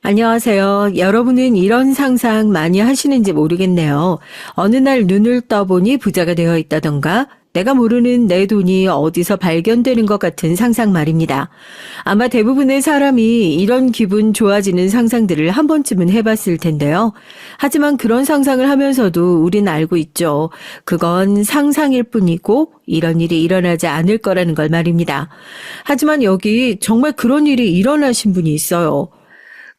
안녕하세요. 여러분은 이런 상상 많이 하시는지 모르겠네요. 어느 날 눈을 떠보니 부자가 되어 있다던가 내가 모르는 내 돈이 어디서 발견되는 것 같은 상상 말입니다. 아마 대부분의 사람이 이런 기분 좋아지는 상상들을 한 번쯤은 해봤을 텐데요. 하지만 그런 상상을 하면서도 우린 알고 있죠. 그건 상상일 뿐이고 이런 일이 일어나지 않을 거라는 걸 말입니다. 하지만 여기 정말 그런 일이 일어나신 분이 있어요.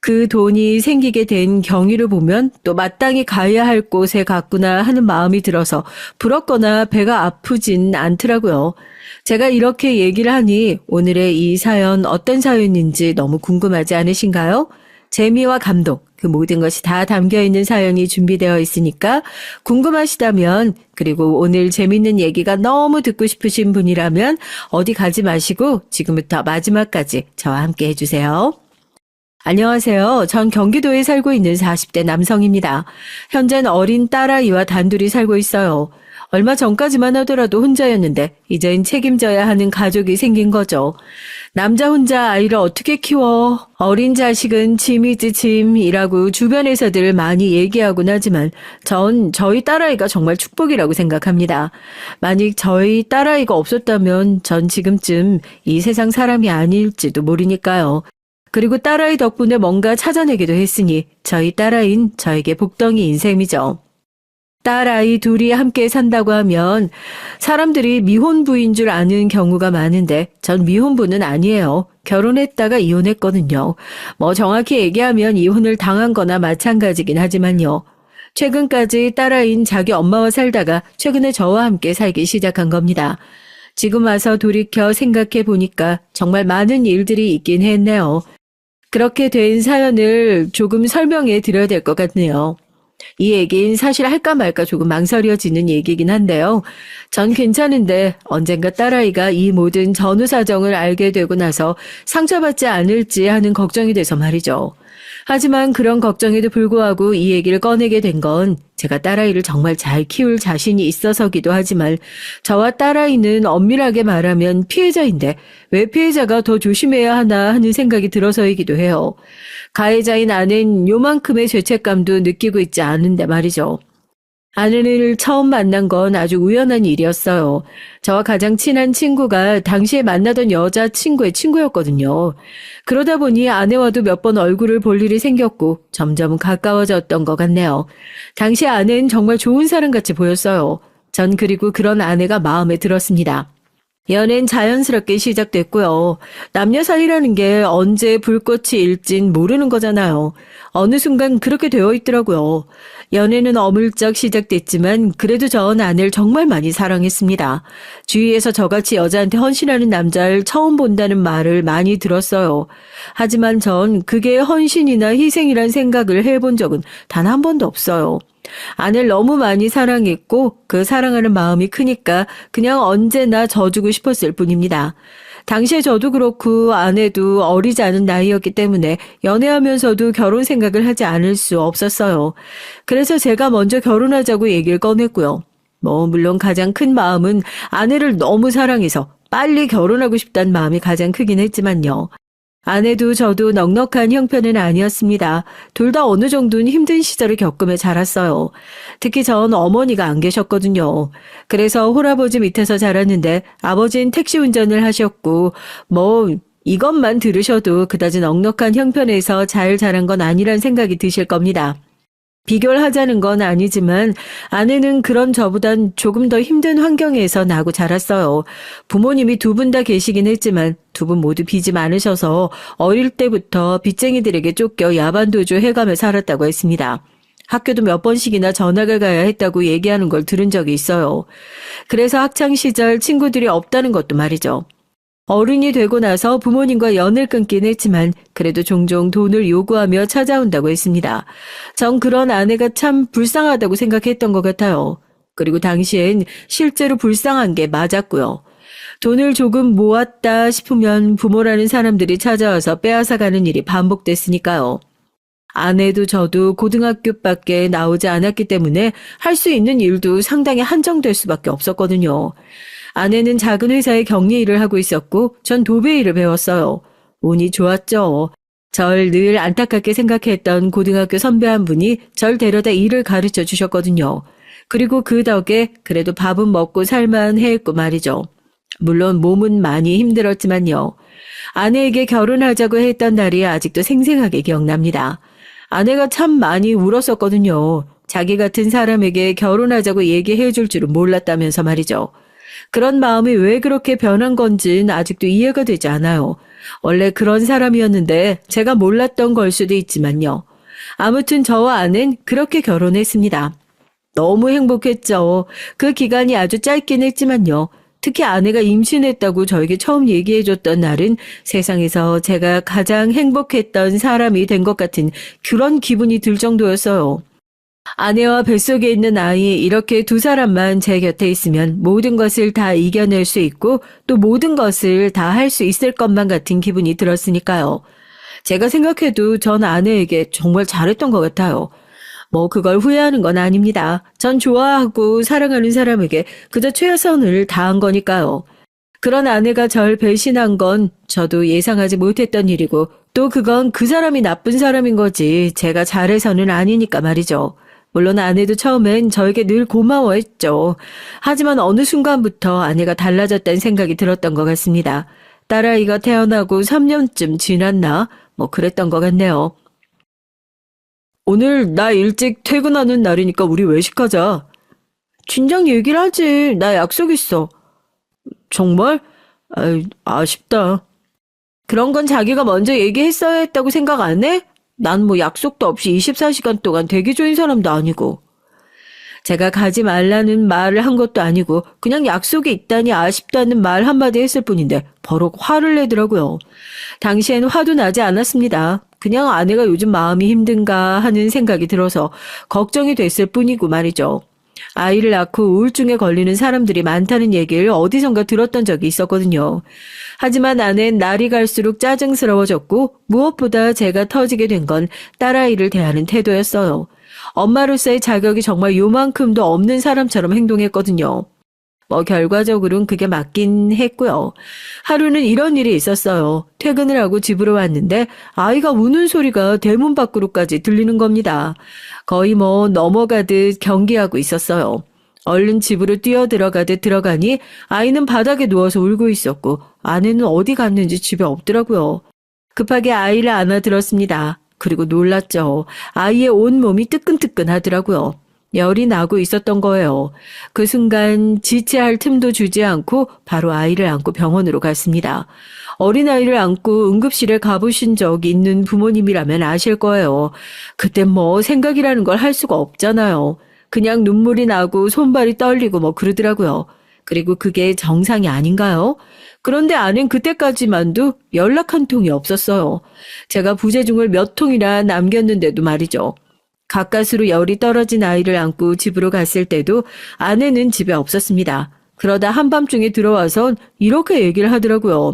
그 돈이 생기게 된 경위를 보면 또 마땅히 가야 할 곳에 갔구나 하는 마음이 들어서 부럽거나 배가 아프진 않더라고요. 제가 이렇게 얘기를 하니 오늘의 이 사연 어떤 사연인지 너무 궁금하지 않으신가요? 재미와 감동, 그 모든 것이 다 담겨 있는 사연이 준비되어 있으니까 궁금하시다면, 그리고 오늘 재밌는 얘기가 너무 듣고 싶으신 분이라면 어디 가지 마시고 지금부터 마지막까지 저와 함께 해주세요. 안녕하세요. 전 경기도에 살고 있는 40대 남성입니다. 현재는 어린 딸아이와 단둘이 살고 있어요. 얼마 전까지만 하더라도 혼자였는데 이젠 책임져야 하는 가족이 생긴 거죠. 남자 혼자 아이를 어떻게 키워? 어린 자식은 짐이지 짐이라고 주변에서들 많이 얘기하곤 하지만 전 저희 딸아이가 정말 축복이라고 생각합니다. 만약 저희 딸아이가 없었다면 전 지금쯤 이 세상 사람이 아닐지도 모르니까요. 그리고 딸아이 덕분에 뭔가 찾아내기도 했으니 저희 딸아이는 저에게 복덩이인 셈이죠. 딸아이 둘이 함께 산다고 하면 사람들이 미혼부인 줄 아는 경우가 많은데 전 미혼부는 아니에요. 결혼했다가 이혼했거든요. 뭐 정확히 얘기하면 이혼을 당한 거나 마찬가지긴 하지만요. 최근까지 딸아이인 자기 엄마와 살다가 최근에 저와 함께 살기 시작한 겁니다. 지금 와서 돌이켜 생각해 보니까 정말 많은 일들이 있긴 했네요. 그렇게 된 사연을 조금 설명해 드려야 될 것 같네요. 이 얘기는 사실 할까 말까 조금 망설여지는 얘기긴 한데요. 전 괜찮은데 언젠가 딸아이가 이 모든 전후 사정을 알게 되고 나서 상처받지 않을지 하는 걱정이 돼서 말이죠. 하지만 그런 걱정에도 불구하고 이 얘기를 꺼내게 된 건 제가 딸아이를 정말 잘 키울 자신이 있어서기도 하지만 저와 딸아이는 엄밀하게 말하면 피해자인데 왜 피해자가 더 조심해야 하나 하는 생각이 들어서이기도 해요. 가해자인 아내는 요만큼의 죄책감도 느끼고 있지 않은데 말이죠. 아내를 처음 만난 건 아주 우연한 일이었어요. 저와 가장 친한 친구가 당시에 만나던 여자친구의 친구였거든요. 그러다 보니 아내와도 몇 번 얼굴을 볼 일이 생겼고 점점 가까워졌던 것 같네요. 당시 아내는 정말 좋은 사람같이 보였어요. 전 그리고 그런 아내가 마음에 들었습니다. 연애는 자연스럽게 시작됐고요. 남녀 사이라는 게 언제 불꽃이 일진 모르는 거잖아요. 어느 순간 그렇게 되어 있더라고요. 연애는 어물쩍 시작됐지만 그래도 전 아내를 정말 많이 사랑했습니다. 주위에서 저같이 여자한테 헌신하는 남자를 처음 본다는 말을 많이 들었어요. 하지만 전 그게 헌신이나 희생이란 생각을 해본 적은 단 한 번도 없어요. 아내를 너무 많이 사랑했고 그 사랑하는 마음이 크니까 그냥 언제나 져주고 싶었을 뿐입니다. 당시에 저도 그렇고 아내도 어리지 않은 나이였기 때문에 연애하면서도 결혼 생각을 하지 않을 수 없었어요. 그래서 제가 먼저 결혼하자고 얘기를 꺼냈고요. 물론 가장 큰 마음은 아내를 너무 사랑해서 빨리 결혼하고 싶다는 마음이 가장 크긴 했지만요. 아내도 저도 넉넉한 형편은 아니었습니다. 둘 다 어느 정도는 힘든 시절을 겪으며 자랐어요. 특히 전 어머니가 안 계셨거든요. 그래서 홀아버지 밑에서 자랐는데 아버지는 택시 운전을 하셨고 이것만 들으셔도 그다지 넉넉한 형편에서 잘 자란 건 아니란 생각이 드실 겁니다. 비교를 하자는 건 아니지만 아내는 그런 저보단 조금 더 힘든 환경에서 나고 자랐어요. 부모님이 두 분 다 계시긴 했지만 두 분 모두 빚이 많으셔서 어릴 때부터 빚쟁이들에게 쫓겨 야반도주 해가며 살았다고 했습니다. 학교도 몇 번씩이나 전학을 가야 했다고 얘기하는 걸 들은 적이 있어요. 그래서 학창시절 친구들이 없다는 것도 말이죠. 어른이 되고 나서 부모님과 연을 끊긴 했지만 그래도 종종 돈을 요구하며 찾아온다고 했습니다. 전 그런 아내가 참 불쌍하다고 생각했던 것 같아요. 그리고 당시엔 실제로 불쌍한 게 맞았고요. 돈을 조금 모았다 싶으면 부모라는 사람들이 찾아와서 빼앗아가는 일이 반복됐으니까요. 아내도 저도 고등학교밖에 나오지 않았기 때문에 할 수 있는 일도 상당히 한정될 수밖에 없었거든요. 아내는 작은 회사의 격리 일을 하고 있었고 전 도배 일을 배웠어요. 운이 좋았죠. 절 늘 안타깝게 생각했던 고등학교 선배 한 분이 절 데려다 일을 가르쳐 주셨거든요. 그리고 그 덕에 그래도 밥은 먹고 살만해 했고 말이죠. 물론 몸은 많이 힘들었지만요. 아내에게 결혼하자고 했던 날이 아직도 생생하게 기억납니다. 아내가 참 많이 울었었거든요. 자기 같은 사람에게 결혼하자고 얘기해 줄 줄은 몰랐다면서 말이죠. 그런 마음이 왜 그렇게 변한 건지는 아직도 이해가 되지 않아요. 원래 그런 사람이었는데 제가 몰랐던 걸 수도 있지만요. 아무튼 저와 아내는 그렇게 결혼했습니다. 너무 행복했죠. 그 기간이 아주 짧긴 했지만요. 특히 아내가 임신했다고 저에게 처음 얘기해줬던 날은 세상에서 제가 가장 행복했던 사람이 된 것 같은 그런 기분이 들 정도였어요. 아내와 뱃속에 있는 아이 이렇게 두 사람만 제 곁에 있으면 모든 것을 다 이겨낼 수 있고 또 모든 것을 다 할 수 있을 것만 같은 기분이 들었으니까요. 제가 생각해도 전 아내에게 정말 잘했던 것 같아요. 뭐 그걸 후회하는 건 아닙니다. 전 좋아하고 사랑하는 사람에게 그저 최선을 다한 거니까요. 그런 아내가 절 배신한 건 저도 예상하지 못했던 일이고 또 그건 그 사람이 나쁜 사람인 거지 제가 잘해서는 아니니까 말이죠. 물론 아내도 처음엔 저에게 늘 고마워했죠. 하지만 어느 순간부터 아내가 달라졌다는 생각이 들었던 것 같습니다. 딸아이가 태어나고 3년쯤 지났나? 뭐 그랬던 것 같네요. 오늘 나 일찍 퇴근하는 날이니까 우리 외식하자. 진작 얘기를 하지. 나 약속 있어. 정말? 아쉽다. 그런 건 자기가 먼저 얘기했어야 했다고 생각 안 해? 난 뭐 약속도 없이 24시간 동안 대기 중인 사람도 아니고. 제가 가지 말라는 말을 한 것도 아니고 그냥 약속이 있다니 아쉽다는 말 한마디 했을 뿐인데 버럭 화를 내더라고요. 당시엔 화도 나지 않았습니다. 그냥 아내가 요즘 마음이 힘든가 하는 생각이 들어서 걱정이 됐을 뿐이고 말이죠. 아이를 낳고 우울증에 걸리는 사람들이 많다는 얘기를 어디선가 들었던 적이 있었거든요. 하지만 아내는 날이 갈수록 짜증스러워졌고 무엇보다 제가 터지게 된 건 딸아이를 대하는 태도였어요. 엄마로서의 자격이 정말 요만큼도 없는 사람처럼 행동했거든요. 뭐 결과적으로는 그게 맞긴 했고요. 하루는 이런 일이 있었어요. 퇴근을 하고 집으로 왔는데 아이가 우는 소리가 대문 밖으로까지 들리는 겁니다. 거의 뭐 넘어가듯 경기하고 있었어요. 얼른 집으로 뛰어들어가듯 들어가니 아이는 바닥에 누워서 울고 있었고 아내는 어디 갔는지 집에 없더라고요. 급하게 아이를 안아들었습니다. 그리고 놀랐죠. 아이의 온몸이 뜨끈뜨끈하더라고요. 열이 나고 있었던 거예요. 그 순간 지체할 틈도 주지 않고 바로 아이를 안고 병원으로 갔습니다. 어린아이를 안고 응급실에 가보신 적 있는 부모님이라면 아실 거예요. 그땐 뭐 생각이라는 걸 할 수가 없잖아요. 그냥 눈물이 나고 손발이 떨리고 뭐 그러더라고요. 그리고 그게 정상이 아닌가요? 그런데 아는 그때까지만도 연락 한 통이 없었어요. 제가 부재중을 몇 통이나 남겼는데도 말이죠. 가까스로 열이 떨어진 아이를 안고 집으로 갔을 때도 아내는 집에 없었습니다. 그러다 한밤중에 들어와선 이렇게 얘기를 하더라고요.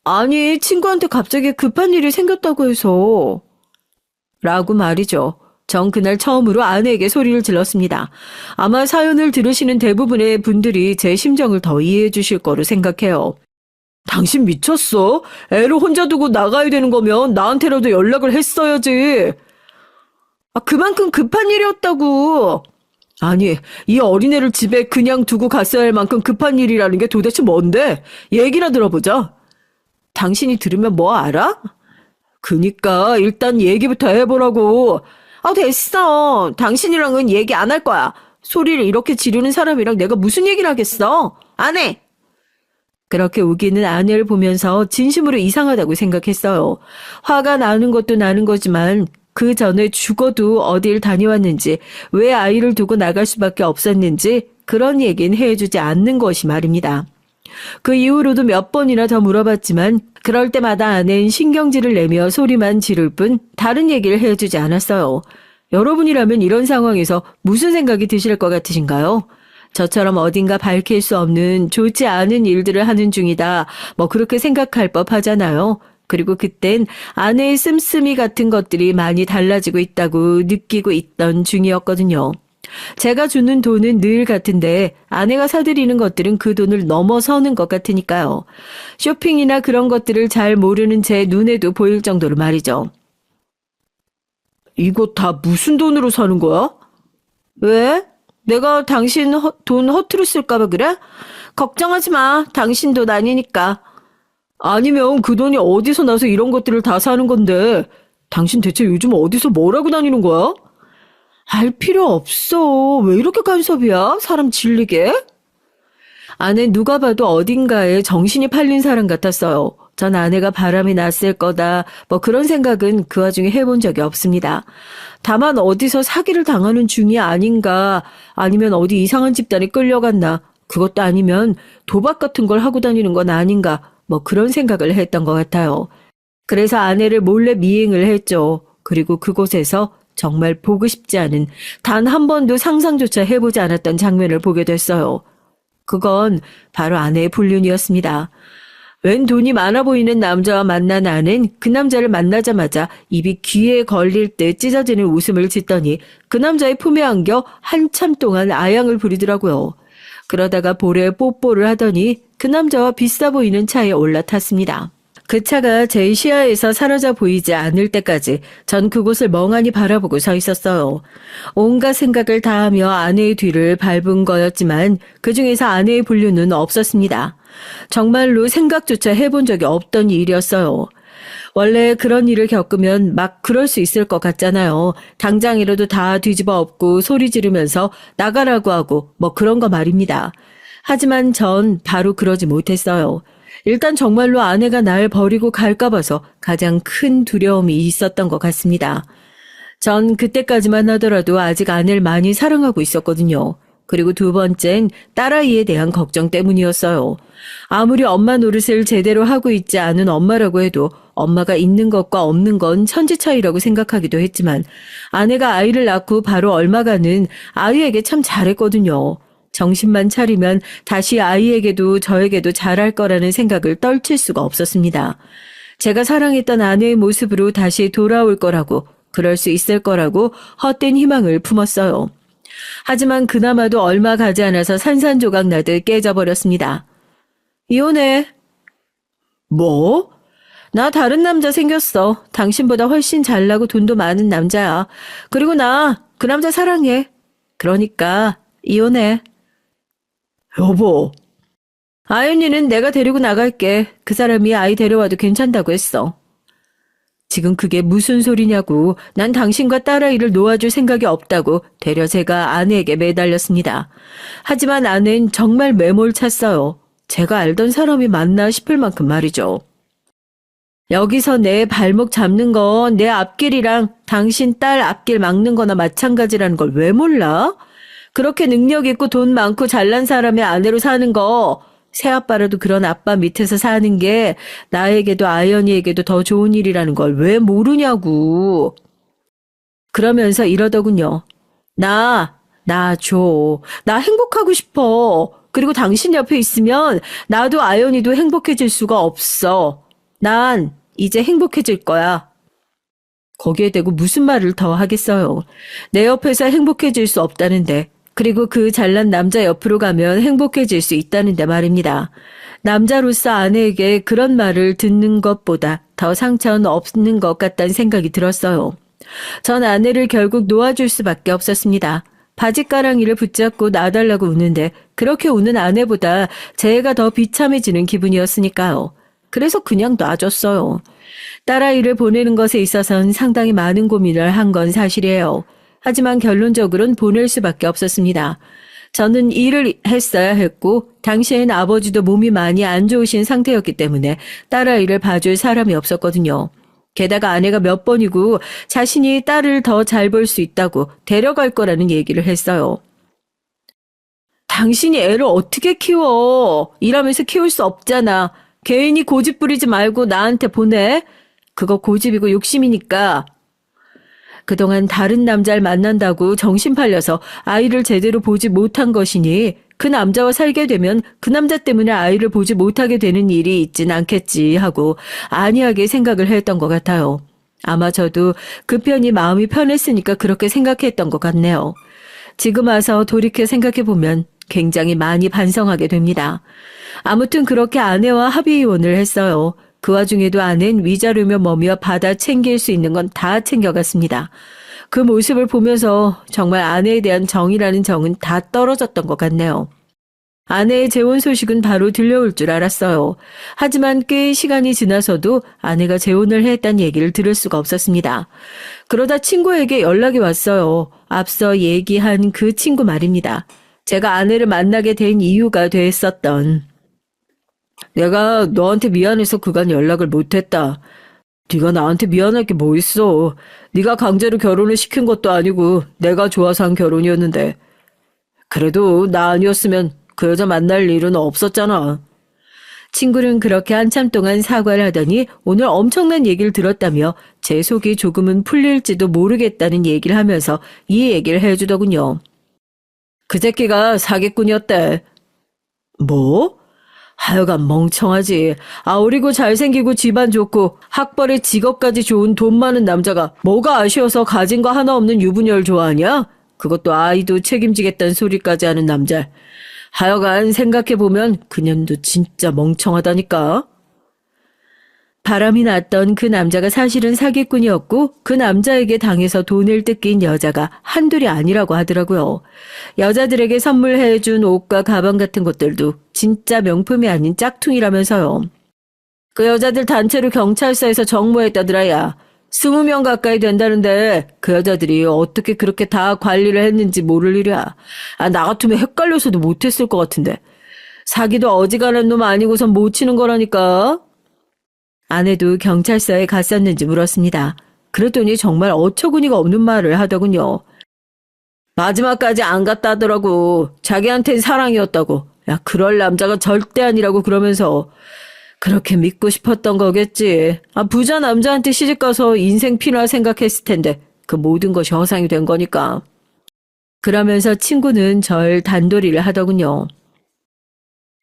아니, 친구한테 갑자기 급한 일이 생겼다고 해서. 라고 말이죠. 전 그날 처음으로 아내에게 소리를 질렀습니다. 아마 사연을 들으시는 대부분의 분들이 제 심정을 더 이해해 주실 거로 생각해요. 당신 미쳤어? 애를 혼자 두고 나가야 되는 거면 나한테라도 연락을 했어야지. 그만큼 급한 일이었다고. 아니, 이 어린애를 집에 그냥 두고 갔어야 할 만큼 급한 일이라는 게 도대체 뭔데? 얘기나 들어보자. 당신이 들으면 뭐 알아? 그니까 일단 얘기부터 해보라고. 됐어. 당신이랑은 얘기 안 할 거야. 소리를 이렇게 지르는 사람이랑 내가 무슨 얘기를 하겠어? 안 해. 그렇게 우기는 아내를 보면서 진심으로 이상하다고 생각했어요. 화가 나는 것도 나는 거지만 그 전에 죽어도 어딜 다녀왔는지, 왜 아이를 두고 나갈 수밖에 없었는지 그런 얘기는 해주지 않는 것이 말입니다. 그 이후로도 몇 번이나 더 물어봤지만 그럴 때마다 아내는 신경질을 내며 소리만 지를 뿐 다른 얘기를 해주지 않았어요. 여러분이라면 이런 상황에서 무슨 생각이 드실 것 같으신가요? 저처럼 어딘가 밝힐 수 없는 좋지 않은 일들을 하는 중이다. 뭐 그렇게 생각할 법하잖아요. 그리고 그땐 아내의 씀씀이 같은 것들이 많이 달라지고 있다고 느끼고 있던 중이었거든요. 제가 주는 돈은 늘 같은데 아내가 사들이는 것들은 그 돈을 넘어서는 것 같으니까요. 쇼핑이나 그런 것들을 잘 모르는 제 눈에도 보일 정도로 말이죠. 이거 다 무슨 돈으로 사는 거야? 왜? 내가 당신 돈 허투루 쓸까 봐 그래? 걱정하지 마. 당신 돈 아니니까. 아니면 그 돈이 어디서 나서 이런 것들을 다 사는 건데 당신 대체 요즘 어디서 뭘 하고 다니는 거야? 알 필요 없어. 왜 이렇게 간섭이야? 사람 질리게? 아내 누가 봐도 어딘가에 정신이 팔린 사람 같았어요. 전 아내가 바람이 났을 거다. 뭐 그런 생각은 그 와중에 해본 적이 없습니다. 다만 어디서 사기를 당하는 중이 아닌가, 아니면 어디 이상한 집단에 끌려갔나, 그것도 아니면 도박 같은 걸 하고 다니는 건 아닌가, 뭐 그런 생각을 했던 것 같아요. 그래서 아내를 몰래 미행을 했죠. 그리고 그곳에서 정말 보고 싶지 않은, 단 한 번도 상상조차 해보지 않았던 장면을 보게 됐어요. 그건 바로 아내의 불륜이었습니다. 웬 돈이 많아 보이는 남자와 만난 아는 그 남자를 만나자마자 입이 귀에 걸릴 듯 찢어지는 웃음을 짓더니 그 남자의 품에 안겨 한참 동안 아양을 부리더라고요. 그러다가 볼에 뽀뽀를 하더니 그 남자와 비싸 보이는 차에 올라탔습니다. 그 차가 제 시야에서 사라져 보이지 않을 때까지 전 그곳을 멍하니 바라보고 서 있었어요. 온갖 생각을 다하며 아내의 뒤를 밟은 거였지만 그중에서 아내의 불륜은 없었습니다. 정말로 생각조차 해본 적이 없던 일이었어요. 원래 그런 일을 겪으면 막 그럴 수 있을 것 같잖아요. 당장이라도 다 뒤집어 엎고 소리 지르면서 나가라고 하고 뭐 그런 거 말입니다. 하지만 전 바로 그러지 못했어요. 일단 정말로 아내가 날 버리고 갈까 봐서 가장 큰 두려움이 있었던 것 같습니다. 전 그때까지만 하더라도 아직 아내를 많이 사랑하고 있었거든요. 그리고 두 번째는 딸아이에 대한 걱정 때문이었어요. 아무리 엄마 노릇을 제대로 하고 있지 않은 엄마라고 해도 엄마가 있는 것과 없는 건 천지 차이라고 생각하기도 했지만 아내가 아이를 낳고 바로 얼마간은 아이에게 참 잘했거든요. 정신만 차리면 다시 아이에게도 저에게도 잘할 거라는 생각을 떨칠 수가 없었습니다. 제가 사랑했던 아내의 모습으로 다시 돌아올 거라고, 그럴 수 있을 거라고 헛된 희망을 품었어요. 하지만 그나마도 얼마 가지 않아서 산산조각 나듯 깨져버렸습니다. 이혼해. 뭐? 나 다른 남자 생겼어. 당신보다 훨씬 잘나고 돈도 많은 남자야. 그리고 나 그 남자 사랑해. 그러니까 이혼해. 여보. 아윤이는 내가 데리고 나갈게. 그 사람이 아이 데려와도 괜찮다고 했어. 지금 그게 무슨 소리냐고. 난 당신과 딸아이를 놓아줄 생각이 없다고 되려 제가 아내에게 매달렸습니다. 하지만 아내는 정말 매몰찼어요. 제가 알던 사람이 맞나 싶을 만큼 말이죠. 여기서 내 발목 잡는 건 내 앞길이랑 당신 딸 앞길 막는 거나 마찬가지라는 걸 왜 몰라? 그렇게 능력 있고 돈 많고 잘난 사람의 아내로 사는 거, 새아빠라도 그런 아빠 밑에서 사는 게 나에게도 아연이에게도 더 좋은 일이라는 걸 왜 모르냐고. 그러면서 이러더군요. 나 줘. 나 행복하고 싶어. 그리고 당신 옆에 있으면 나도 아연이도 행복해질 수가 없어. 난 이제 행복해질 거야. 거기에 대고 무슨 말을 더 하겠어요. 내 옆에서 행복해질 수 없다는데, 그리고 그 잘난 남자 옆으로 가면 행복해질 수 있다는데 말입니다. 남자로서 아내에게 그런 말을 듣는 것보다 더 상처는 없는 것 같다는 생각이 들었어요. 전 아내를 결국 놓아줄 수밖에 없었습니다. 바지가랑이를 붙잡고 놔달라고 우는데 그렇게 우는 아내보다 제가 더 비참해지는 기분이었으니까요. 그래서 그냥 놔줬어요. 딸아이를 보내는 것에 있어서는 상당히 많은 고민을 한 건 사실이에요. 하지만 결론적으로는 보낼 수밖에 없었습니다. 저는 일을 했어야 했고 당시엔 아버지도 몸이 많이 안 좋으신 상태였기 때문에 딸아이를 봐줄 사람이 없었거든요. 게다가 아내가 몇 번이고 자신이 딸을 더 잘 볼 수 있다고 데려갈 거라는 얘기를 했어요. 당신이 애를 어떻게 키워? 일하면서 키울 수 없잖아. 괜히 고집 부리지 말고 나한테 보내. 그거 고집이고 욕심이니까. 그동안 다른 남자를 만난다고 정신 팔려서 아이를 제대로 보지 못한 것이니 그 남자와 살게 되면 그 남자 때문에 아이를 보지 못하게 되는 일이 있진 않겠지 하고 안이하게 생각을 했던 것 같아요. 아마 저도 그 편이 마음이 편했으니까 그렇게 생각했던 것 같네요. 지금 와서 돌이켜 생각해보면 굉장히 많이 반성하게 됩니다. 아무튼 그렇게 아내와 합의이혼을 했어요. 그 와중에도 아내는 위자료며 뭐며 받아 챙길 수 있는 건 다 챙겨갔습니다. 그 모습을 보면서 정말 아내에 대한 정이라는 정은 다 떨어졌던 것 같네요. 아내의 재혼 소식은 바로 들려올 줄 알았어요. 하지만 꽤 시간이 지나서도 아내가 재혼을 했다는 얘기를 들을 수가 없었습니다. 그러다 친구에게 연락이 왔어요. 앞서 얘기한 그 친구 말입니다. 제가 아내를 만나게 된 이유가 됐었던. 내가 너한테 미안해서 그간 연락을 못했다. 네가 나한테 미안할 게 뭐 있어. 네가 강제로 결혼을 시킨 것도 아니고 내가 좋아서 한 결혼이었는데. 그래도 나 아니었으면 그 여자 만날 일은 없었잖아. 친구는 그렇게 한참 동안 사과를 하더니 오늘 엄청난 얘기를 들었다며 제 속이 조금은 풀릴지도 모르겠다는 얘기를 하면서 이 얘기를 해주더군요. 그 새끼가 사기꾼이었대. 뭐? 하여간 멍청하지. 어리고 잘생기고 집안 좋고 학벌에 직업까지 좋은 돈 많은 남자가 뭐가 아쉬워서 가진 거 하나 없는 유부녀를 좋아하냐? 그것도 아이도 책임지겠다는 소리까지 하는 남자. 하여간 생각해보면 그년도 진짜 멍청하다니까. 바람이 났던 그 남자가 사실은 사기꾼이었고 그 남자에게 당해서 돈을 뜯긴 여자가 한둘이 아니라고 하더라고요. 여자들에게 선물해준 옷과 가방 같은 것들도 진짜 명품이 아닌 짝퉁이라면서요. 그 여자들 단체로 경찰서에서 정모했다더라야. 20명 가까이 된다는데 그 여자들이 어떻게 그렇게 다 관리를 했는지 모를 일이야. 나 같으면 헷갈려서도 못했을 것 같은데. 사기도 어지간한 놈 아니고선 못 치는 거라니까. 아내도 경찰서에 갔었는지 물었습니다. 그랬더니 정말 어처구니가 없는 말을 하더군요. 마지막까지 안 갔다 하더라고. 자기한텐 사랑이었다고. 야, 그럴 남자가 절대 아니라고 그러면서 그렇게 믿고 싶었던 거겠지. 부자 남자한테 시집가서 인생 필요할 생각했을 텐데 그 모든 것이 허상이 된 거니까. 그러면서 친구는 절 단도리를 하더군요.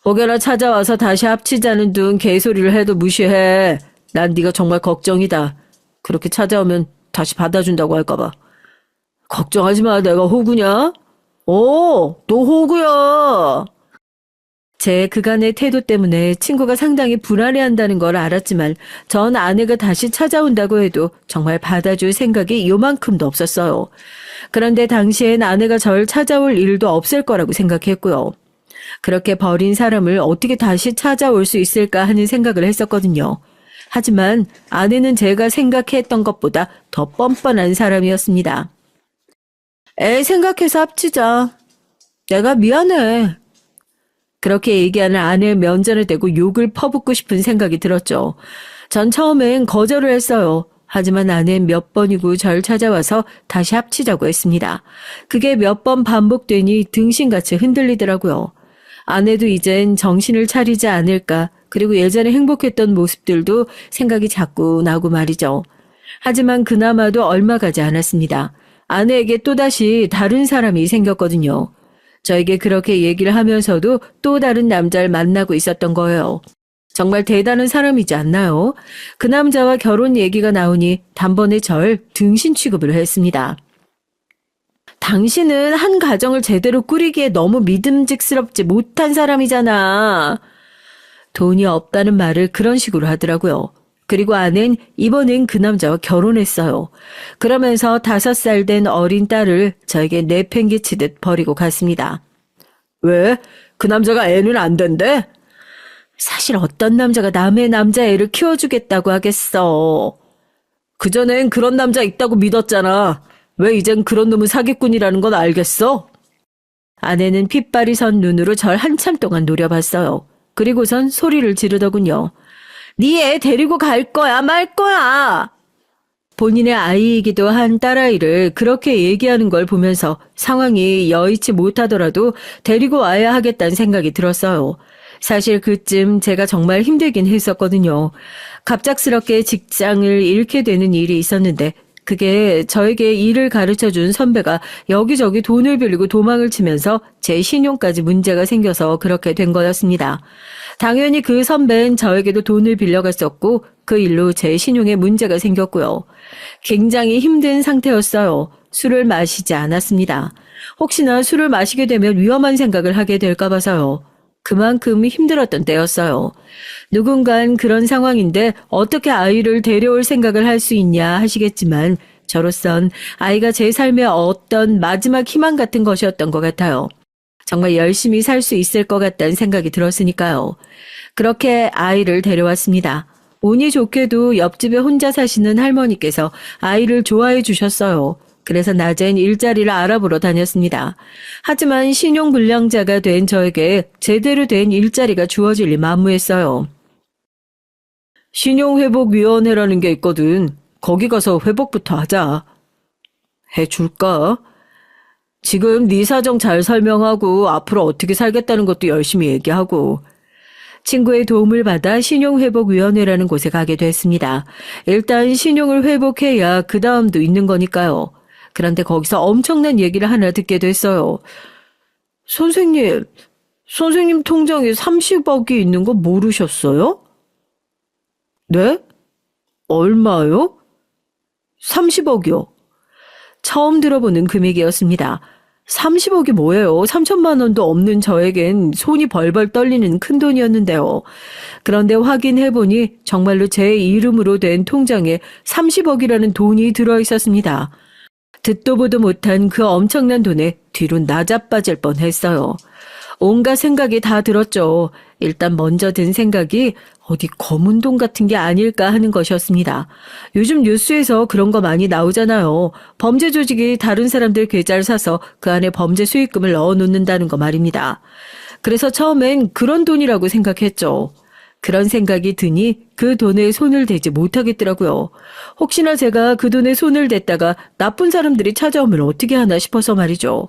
혹여나 찾아와서 다시 합치자는 둥 개소리를 해도 무시해. 난 네가 정말 걱정이다. 그렇게 찾아오면 다시 받아준다고 할까봐. 걱정하지 마. 내가 호구냐? 너 호구야. 제 그간의 태도 때문에 친구가 상당히 불안해한다는 걸 알았지만 전 아내가 다시 찾아온다고 해도 정말 받아줄 생각이 요만큼도 없었어요. 그런데 당시엔 아내가 절 찾아올 일도 없을 거라고 생각했고요. 그렇게 버린 사람을 어떻게 다시 찾아올 수 있을까 하는 생각을 했었거든요. 하지만 아내는 제가 생각했던 것보다 더 뻔뻔한 사람이었습니다. 생각해서 합치자. 내가 미안해. 그렇게 얘기하는 아내의 면전을 대고 욕을 퍼붓고 싶은 생각이 들었죠. 전 처음엔 거절을 했어요. 하지만 아내는 몇 번이고 절 찾아와서 다시 합치자고 했습니다. 그게 몇 번 반복되니 등신같이 흔들리더라고요. 아내도 이젠 정신을 차리지 않을까, 그리고 예전에 행복했던 모습들도 생각이 자꾸 나고 말이죠. 하지만 그나마도 얼마 가지 않았습니다. 아내에게 또다시 다른 사람이 생겼거든요. 저에게 그렇게 얘기를 하면서도 또 다른 남자를 만나고 있었던 거예요. 정말 대단한 사람이지 않나요? 그 남자와 결혼 얘기가 나오니 단번에 절 등신 취급을 했습니다. 당신은 한 가정을 제대로 꾸리기에 너무 믿음직스럽지 못한 사람이잖아. 돈이 없다는 말을 그런 식으로 하더라고요. 그리고 아내는 이번엔 그 남자와 결혼했어요. 그러면서 5살 된 어린 딸을 저에게 내팽개치듯 버리고 갔습니다. 왜? 그 남자가 애는 안 된대? 사실 어떤 남자가 남의 남자애를 키워주겠다고 하겠어. 그전엔 그런 남자 있다고 믿었잖아. 왜 이젠 그런 놈은 사기꾼이라는 건 알겠어? 아내는 핏발이 선 눈으로 절 한참 동안 노려봤어요. 그리고선 소리를 지르더군요. 네 애 데리고 갈 거야 말 거야. 본인의 아이이기도 한 딸아이를 그렇게 얘기하는 걸 보면서 상황이 여의치 못하더라도 데리고 와야 하겠다는 생각이 들었어요. 사실 그쯤 제가 정말 힘들긴 했었거든요. 갑작스럽게 직장을 잃게 되는 일이 있었는데 그게 저에게 일을 가르쳐준 선배가 여기저기 돈을 빌리고 도망을 치면서 제 신용까지 문제가 생겨서 그렇게 된 거였습니다. 당연히 그 선배는 저에게도 돈을 빌려갔었고 그 일로 제 신용에 문제가 생겼고요. 굉장히 힘든 상태였어요. 술을 마시지 않았습니다. 혹시나 술을 마시게 되면 위험한 생각을 하게 될까 봐서요. 그만큼 힘들었던 때였어요. 누군간 그런 상황인데 어떻게 아이를 데려올 생각을 할 수 있냐 하시겠지만 저로선 아이가 제 삶의 어떤 마지막 희망 같은 것이었던 것 같아요. 정말 열심히 살 수 있을 것 같다는 생각이 들었으니까요. 그렇게 아이를 데려왔습니다. 운이 좋게도 옆집에 혼자 사시는 할머니께서 아이를 좋아해 주셨어요. 그래서 낮엔 일자리를 알아보러 다녔습니다. 하지만 신용불량자가 된 저에게 제대로 된 일자리가 주어질리 만무했어요. 신용회복위원회라는 게 있거든. 거기 가서 회복부터 하자. 해줄까? 지금 네 사정 잘 설명하고 앞으로 어떻게 살겠다는 것도 열심히 얘기하고. 친구의 도움을 받아 신용회복위원회라는 곳에 가게 됐습니다. 일단 신용을 회복해야 그 다음도 있는 거니까요. 그런데 거기서 엄청난 얘기를 하나 듣게 됐어요. 선생님 통장에 30억이 있는 거 모르셨어요? 네? 얼마요? 30억이요. 처음 들어보는 금액이었습니다. 30억이 뭐예요? 3천만 원도 없는 저에겐 손이 벌벌 떨리는 큰 돈이었는데요. 그런데 확인해보니 정말로 제 이름으로 된 통장에 30억이라는 돈이 들어있었습니다. 듣도 보도 못한 그 엄청난 돈에 뒤로 나자빠질 뻔했어요. 온갖 생각이 다 들었죠. 일단 먼저 든 생각이 어디 검은 돈 같은 게 아닐까 하는 것이었습니다. 요즘 뉴스에서 그런 거 많이 나오잖아요. 범죄 조직이 다른 사람들 계좌를 사서 그 안에 범죄 수익금을 넣어놓는다는 거 말입니다. 그래서 처음엔 그런 돈이라고 생각했죠. 그런 생각이 드니 그 돈에 손을 대지 못하겠더라고요. 혹시나 제가 그 돈에 손을 댔다가 나쁜 사람들이 찾아오면 어떻게 하나 싶어서 말이죠.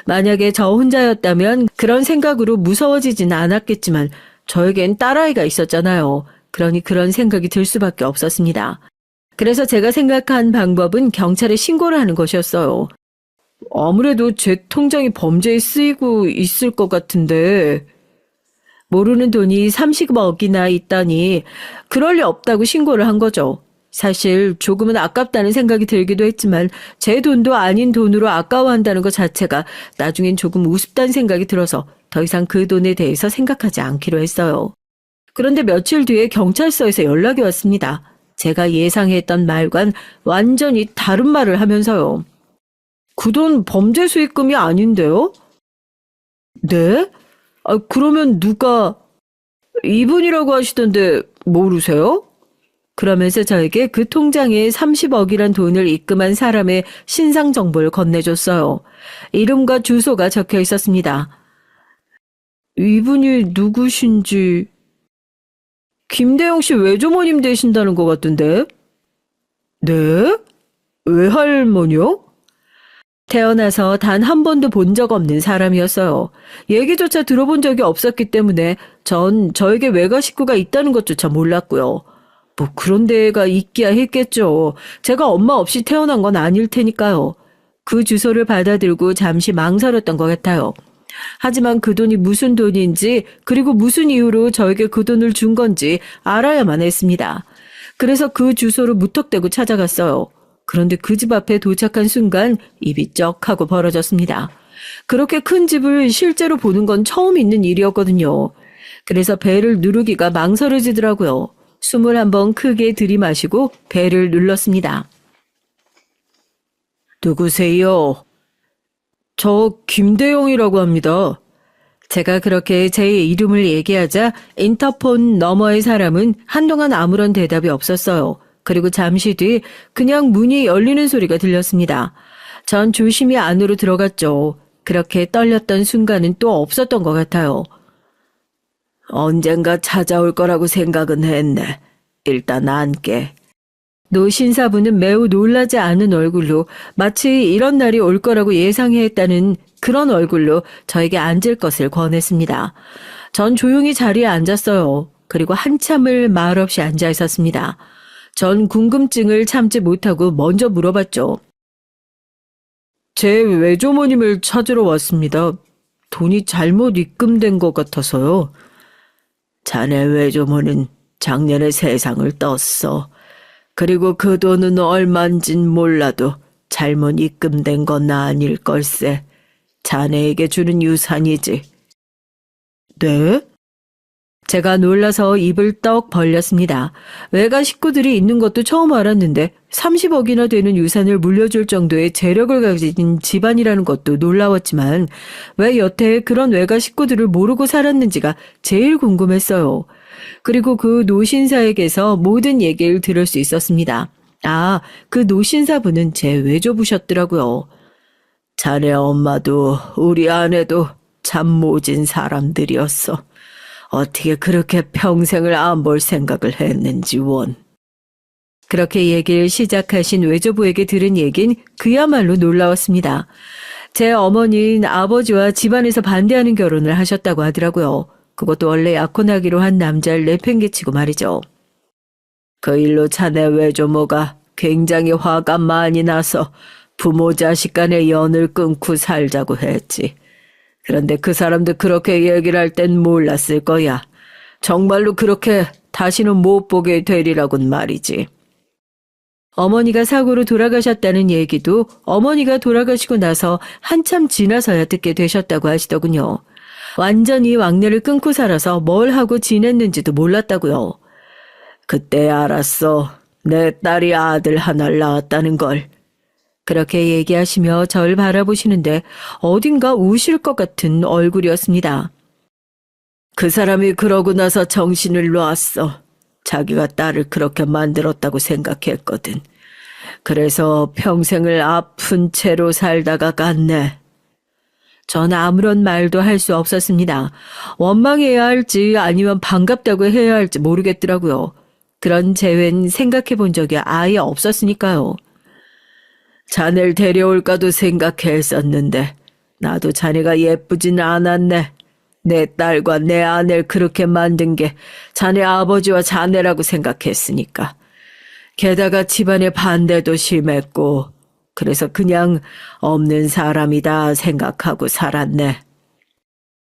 만약에 저 혼자였다면 그런 생각으로 무서워지진 않았겠지만 저에겐 딸아이가 있었잖아요. 그러니 그런 생각이 들 수밖에 없었습니다. 그래서 제가 생각한 방법은 경찰에 신고를 하는 것이었어요. 아무래도 제 통장이 범죄에 쓰이고 있을 것 같은데 모르는 돈이 30억이나 있다니 그럴 리 없다고 신고를 한 거죠. 사실 조금은 아깝다는 생각이 들기도 했지만 제 돈도 아닌 돈으로 아까워한다는 것 자체가 나중엔 조금 우습다는 생각이 들어서 더 이상 그 돈에 대해서 생각하지 않기로 했어요. 그런데 며칠 뒤에 경찰서에서 연락이 왔습니다. 제가 예상했던 말과는 완전히 다른 말을 하면서요. 그 돈 범죄 수익금이 아닌데요? 네? 그러면 누가 이분이라고 하시던데 모르세요? 그러면서 저에게 그 통장에 30억이란 돈을 입금한 사람의 신상 정보를 건네줬어요. 이름과 주소가 적혀 있었습니다. 이분이 누구신지... 김대영 씨 외조모님 되신다는 것 같던데? 네? 외할머니요? 태어나서 단 한 번도 본 적 없는 사람이었어요. 얘기조차 들어본 적이 없었기 때문에 전 저에게 외가 식구가 있다는 것조차 몰랐고요. 뭐 그런 데가 있기야 했겠죠. 제가 엄마 없이 태어난 건 아닐 테니까요. 그 주소를 받아들고 잠시 망설였던 것 같아요. 하지만 그 돈이 무슨 돈인지 그리고 무슨 이유로 저에게 그 돈을 준 건지 알아야만 했습니다. 그래서 그 주소를 무턱대고 찾아갔어요. 그런데 그 집 앞에 도착한 순간 입이 쩍 하고 벌어졌습니다. 그렇게 큰 집을 실제로 보는 건 처음 있는 일이었거든요. 그래서 배를 누르기가 망설여지더라고요. 숨을 한번 크게 들이마시고 배를 눌렀습니다. 누구세요? 저 김대영이라고 합니다. 제가 그렇게 제 이름을 얘기하자 인터폰 너머의 사람은 한동안 아무런 대답이 없었어요. 그리고 잠시 뒤 그냥 문이 열리는 소리가 들렸습니다. 전 조심히 안으로 들어갔죠. 그렇게 떨렸던 순간은 또 없었던 것 같아요. 언젠가 찾아올 거라고 생각은 했네. 일단 앉게. 노 신사부는 매우 놀라지 않은 얼굴로 마치 이런 날이 올 거라고 예상했다는 그런 얼굴로 저에게 앉을 것을 권했습니다. 전 조용히 자리에 앉았어요. 그리고 한참을 말없이 앉아 있었습니다. 전 궁금증을 참지 못하고 먼저 물어봤죠. 제 외조모님을 찾으러 왔습니다. 돈이 잘못 입금된 것 같아서요. 자네 외조모는 작년에 세상을 떴어. 그리고 그 돈은 얼만진 몰라도 잘못 입금된 건 아닐 걸세. 자네에게 주는 유산이지. 네? 제가 놀라서 입을 떡 벌렸습니다. 외가 식구들이 있는 것도 처음 알았는데 30억이나 되는 유산을 물려줄 정도의 재력을 가진 집안이라는 것도 놀라웠지만 왜 여태 그런 외가 식구들을 모르고 살았는지가 제일 궁금했어요. 그리고 그 노신사에게서 모든 얘기를 들을 수 있었습니다. 아, 그 노신사분은 제 외조부셨더라고요. 자네 엄마도 우리 아내도 참 모진 사람들이었어. 어떻게 그렇게 평생을 안 볼 생각을 했는지 원. 그렇게 얘기를 시작하신 외조부에게 들은 얘긴 그야말로 놀라웠습니다. 제 어머니는 아버지와 집안에서 반대하는 결혼을 하셨다고 하더라고요. 그것도 원래 약혼하기로 한 남자를 내팽개치고 말이죠. 그 일로 자네 외조모가 굉장히 화가 많이 나서 부모 자식 간의 연을 끊고 살자고 했지. 그런데 그 사람도 그렇게 얘기를 할 땐 몰랐을 거야. 정말로 그렇게 다시는 못 보게 되리라곤 말이지. 어머니가 사고로 돌아가셨다는 얘기도 어머니가 돌아가시고 나서 한참 지나서야 듣게 되셨다고 하시더군요. 완전히 왕래를 끊고 살아서 뭘 하고 지냈는지도 몰랐다고요. 그때 알았어. 내 딸이 아들 하나를 낳았다는 걸. 그렇게 얘기하시며 절 바라보시는데 어딘가 우실 것 같은 얼굴이었습니다. 그 사람이 그러고 나서 정신을 놨어. 자기가 딸을 그렇게 만들었다고 생각했거든. 그래서 평생을 아픈 채로 살다가 갔네. 전 아무런 말도 할 수 없었습니다. 원망해야 할지 아니면 반갑다고 해야 할지 모르겠더라고요. 그런 재회는 생각해 본 적이 아예 없었으니까요. 자네를 데려올까도 생각했었는데 나도 자네가 예쁘진 않았네. 내 딸과 내 아내를 그렇게 만든 게 자네 아버지와 자네라고 생각했으니까. 게다가 집안의 반대도 심했고 그래서 그냥 없는 사람이다 생각하고 살았네.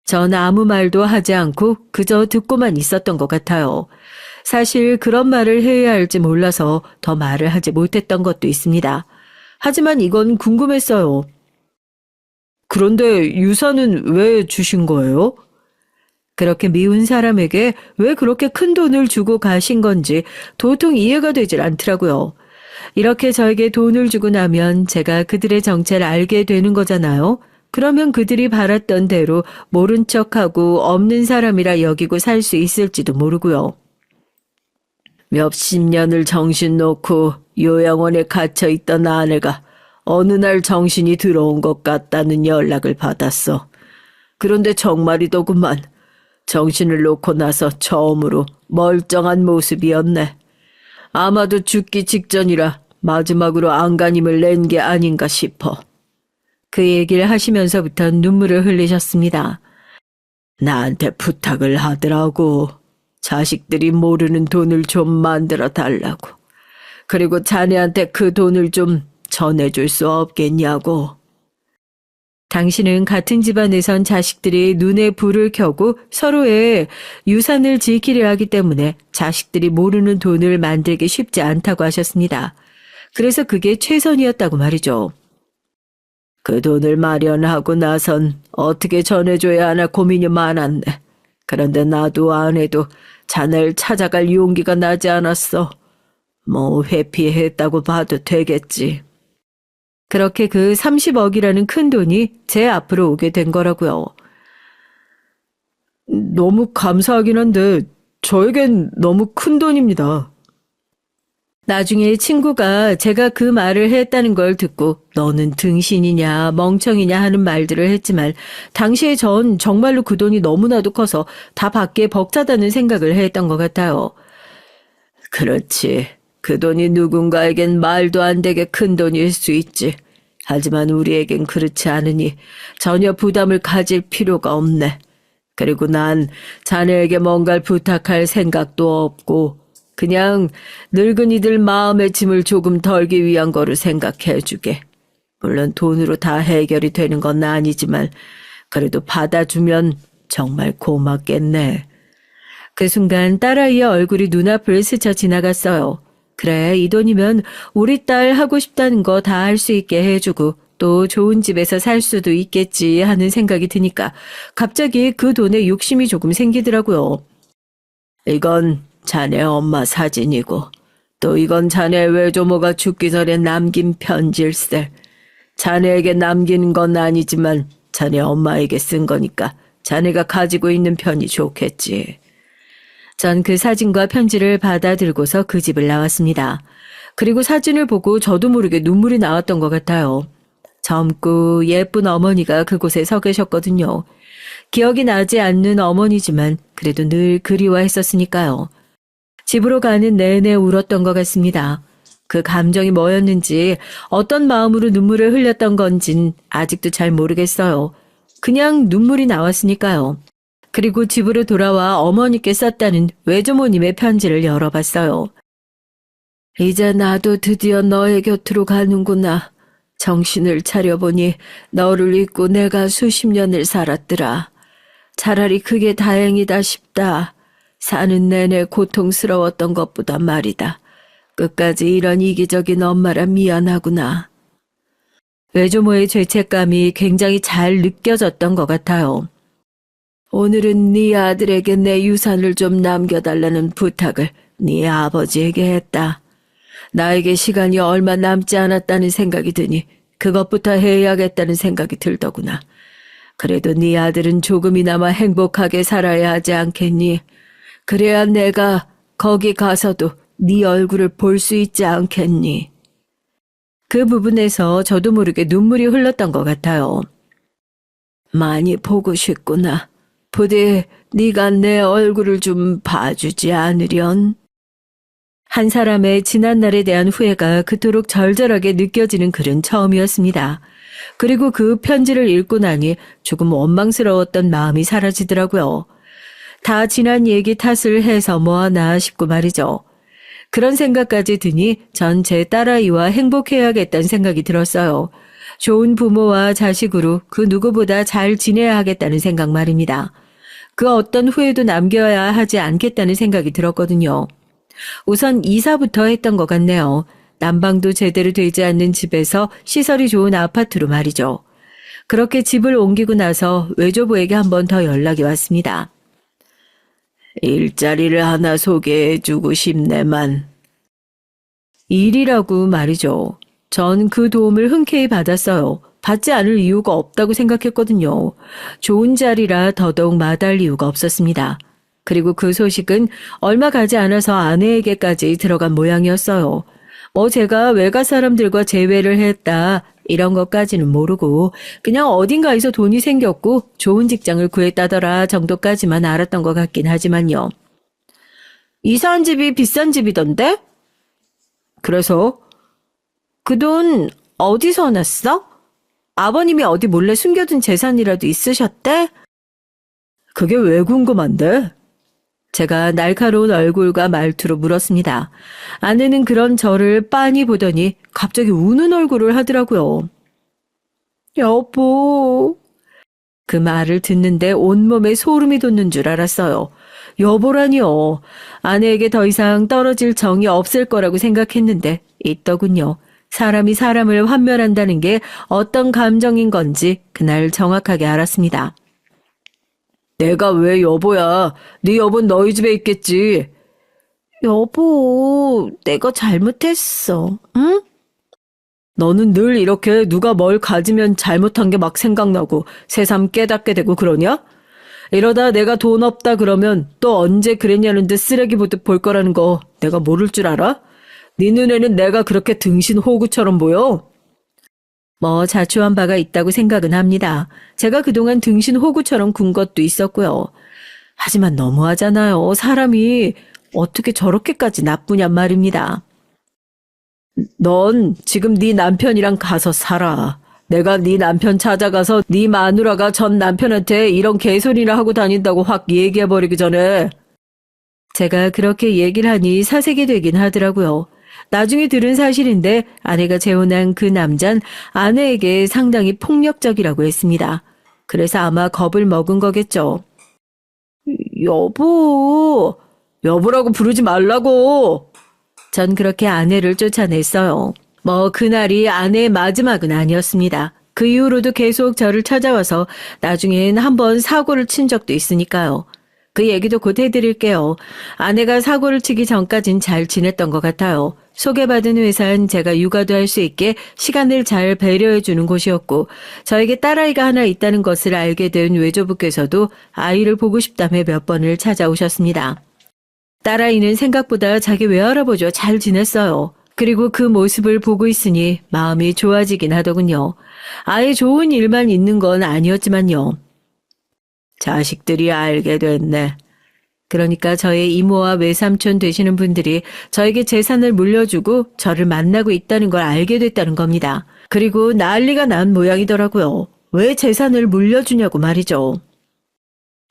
전 아무 말도 하지 않고 그저 듣고만 있었던 것 같아요. 사실 그런 말을 해야 할지 몰라서 더 말을 하지 못했던 것도 있습니다. 하지만 이건 궁금했어요. 그런데 유산은 왜 주신 거예요? 그렇게 미운 사람에게 왜 그렇게 큰 돈을 주고 가신 건지 도통 이해가 되질 않더라고요. 이렇게 저에게 돈을 주고 나면 제가 그들의 정체를 알게 되는 거잖아요. 그러면 그들이 바랐던 대로 모른 척하고 없는 사람이라 여기고 살 수 있을지도 모르고요. 몇십 년을 정신 놓고 요양원에 갇혀있던 아내가 어느 날 정신이 들어온 것 같다는 연락을 받았어. 그런데 정말이더구만. 정신을 놓고 나서 처음으로 멀쩡한 모습이었네. 아마도 죽기 직전이라 마지막으로 안간힘을 낸 게 아닌가 싶어. 그 얘기를 하시면서부터 눈물을 흘리셨습니다. 나한테 부탁을 하더라고. 자식들이 모르는 돈을 좀 만들어 달라고. 그리고 자네한테 그 돈을 좀 전해줄 수 없겠냐고. 당신은 같은 집안에선 자식들이 눈에 불을 켜고 서로의 유산을 지키려 하기 때문에 자식들이 모르는 돈을 만들기 쉽지 않다고 하셨습니다. 그래서 그게 최선이었다고 말이죠. 그 돈을 마련하고 나선 어떻게 전해줘야 하나 고민이 많았네. 그런데 나도 아내도 자네를 찾아갈 용기가 나지 않았어. 뭐 회피했다고 봐도 되겠지. 그렇게 그 30억이라는 큰 돈이 제 앞으로 오게 된 거라고요. 너무 감사하긴 한데 저에겐 너무 큰 돈입니다. 나중에 친구가 제가 그 말을 했다는 걸 듣고 너는 등신이냐 멍청이냐 하는 말들을 했지만 당시에 전 정말로 그 돈이 너무나도 커서 다 받기에 벅차다는 생각을 했던 것 같아요. 그렇지. 그 돈이 누군가에겐 말도 안 되게 큰 돈일 수 있지. 하지만 우리에겐 그렇지 않으니 전혀 부담을 가질 필요가 없네. 그리고 난 자네에게 뭔가를 부탁할 생각도 없고 그냥 늙은이들 마음의 짐을 조금 덜기 위한 거로 생각해주게. 물론 돈으로 다 해결이 되는 건 아니지만 그래도 받아주면 정말 고맙겠네. 그 순간 딸아이의 얼굴이 눈앞을 스쳐 지나갔어요. 그래, 이 돈이면 우리 딸 하고 싶다는 거 다 할 수 있게 해주고 또 좋은 집에서 살 수도 있겠지 하는 생각이 드니까 갑자기 그 돈에 욕심이 조금 생기더라고요. 이건 자네 엄마 사진이고 또 이건 자네 외조모가 죽기 전에 남긴 편지일세. 자네에게 남긴 건 아니지만 자네 엄마에게 쓴 거니까 자네가 가지고 있는 편이 좋겠지. 전 그 사진과 편지를 받아들고서 그 집을 나왔습니다. 그리고 사진을 보고 저도 모르게 눈물이 나왔던 것 같아요. 젊고 예쁜 어머니가 그곳에 서 계셨거든요. 기억이 나지 않는 어머니지만 그래도 늘 그리워했었으니까요. 집으로 가는 내내 울었던 것 같습니다. 그 감정이 뭐였는지 어떤 마음으로 눈물을 흘렸던 건진 아직도 잘 모르겠어요. 그냥 눈물이 나왔으니까요. 그리고 집으로 돌아와 어머니께 썼다는 외조모님의 편지를 열어봤어요. 이제 나도 드디어 너의 곁으로 가는구나. 정신을 차려보니 너를 잊고 내가 수십 년을 살았더라. 차라리 그게 다행이다 싶다. 사는 내내 고통스러웠던 것보다 말이다. 끝까지 이런 이기적인 엄마라 미안하구나. 외조모의 죄책감이 굉장히 잘 느껴졌던 것 같아요. 오늘은 네 아들에게 내 유산을 좀 남겨달라는 부탁을 네 아버지에게 했다. 나에게 시간이 얼마 남지 않았다는 생각이 드니 그것부터 해야겠다는 생각이 들더구나. 그래도 네 아들은 조금이나마 행복하게 살아야 하지 않겠니? 그래야 내가 거기 가서도 네 얼굴을 볼 수 있지 않겠니? 그 부분에서 저도 모르게 눈물이 흘렀던 것 같아요. 많이 보고 싶구나. 부디 네가 내 얼굴을 좀 봐주지 않으련? 한 사람의 지난날에 대한 후회가 그토록 절절하게 느껴지는 글은 처음이었습니다. 그리고 그 편지를 읽고 나니 조금 원망스러웠던 마음이 사라지더라고요. 다 지난 얘기 탓을 해서 뭐하나 싶고 말이죠. 그런 생각까지 드니 전 제 딸아이와 행복해야겠다는 생각이 들었어요. 좋은 부모와 자식으로 그 누구보다 잘 지내야 하겠다는 생각 말입니다. 그 어떤 후회도 남겨야 하지 않겠다는 생각이 들었거든요. 우선 이사부터 했던 것 같네요. 난방도 제대로 되지 않는 집에서 시설이 좋은 아파트로 말이죠. 그렇게 집을 옮기고 나서 외조부에게 한 번 더 연락이 왔습니다. 일자리를 하나 소개해주고 싶네만. 일이라고 말이죠. 전 그 도움을 흔쾌히 받았어요. 받지 않을 이유가 없다고 생각했거든요. 좋은 자리라 더더욱 마다할 이유가 없었습니다. 그리고 그 소식은 얼마 가지 않아서 아내에게까지 들어간 모양이었어요. 제가 외가 사람들과 재회를 했다 이런 것까지는 모르고 그냥 어딘가에서 돈이 생겼고 좋은 직장을 구했다더라 정도까지만 알았던 것 같긴 하지만요. 이사한 집이 비싼 집이던데? 그래서? 그 돈 어디서 났어? 아버님이 어디 몰래 숨겨둔 재산이라도 있으셨대? 그게 왜 궁금한데? 제가 날카로운 얼굴과 말투로 물었습니다. 아내는 그런 저를 빤히 보더니 갑자기 우는 얼굴을 하더라고요. 여보. 그 말을 듣는데 온몸에 소름이 돋는 줄 알았어요. 여보라니요. 아내에게 더 이상 떨어질 정이 없을 거라고 생각했는데 있더군요. 사람이 사람을 환멸한다는 게 어떤 감정인 건지 그날 정확하게 알았습니다. 내가 왜 여보야? 네 여보는 너희 집에 있겠지. 여보, 내가 잘못했어. 응? 너는 늘 이렇게 누가 뭘 가지면 잘못한 게 막 생각나고 새삼 깨닫게 되고 그러냐? 이러다 내가 돈 없다 그러면 또 언제 그랬냐는 듯 쓰레기 보듯 볼 거라는 거 내가 모를 줄 알아? 네 눈에는 내가 그렇게 등신 호구처럼 보여? 자초한 바가 있다고 생각은 합니다. 제가 그동안 등신 호구처럼 군 것도 있었고요. 하지만 너무하잖아요. 사람이 어떻게 저렇게까지 나쁘냔 말입니다. 넌 지금 네 남편이랑 가서 살아. 내가 네 남편 찾아가서 네 마누라가 전 남편한테 이런 개소리를 하고 다닌다고 확 얘기해버리기 전에. 제가 그렇게 얘기를 하니 사색이 되긴 하더라고요. 나중에 들은 사실인데 아내가 재혼한 그 남잔 아내에게 상당히 폭력적이라고 했습니다. 그래서 아마 겁을 먹은 거겠죠. 여보라고 부르지 말라고. 전 그렇게 아내를 쫓아냈어요. 뭐 그날이 아내의 마지막은 아니었습니다. 그 이후로도 계속 저를 찾아와서 나중엔 한번 사고를 친 적도 있으니까요. 그 얘기도 곧 해드릴게요. 아내가 사고를 치기 전까진 잘 지냈던 것 같아요. 소개받은 회사는 제가 육아도 할 수 있게 시간을 잘 배려해주는 곳이었고 저에게 딸아이가 하나 있다는 것을 알게 된 외조부께서도 아이를 보고 싶다며 몇 번을 찾아오셨습니다. 딸아이는 생각보다 자기 외할아버지와 잘 지냈어요. 그리고 그 모습을 보고 있으니 마음이 좋아지긴 하더군요. 아예 좋은 일만 있는 건 아니었지만요. 자식들이 알게 됐네. 그러니까 저의 이모와 외삼촌 되시는 분들이 저에게 재산을 물려주고 저를 만나고 있다는 걸 알게 됐다는 겁니다. 그리고 난리가 난 모양이더라고요. 왜 재산을 물려주냐고 말이죠.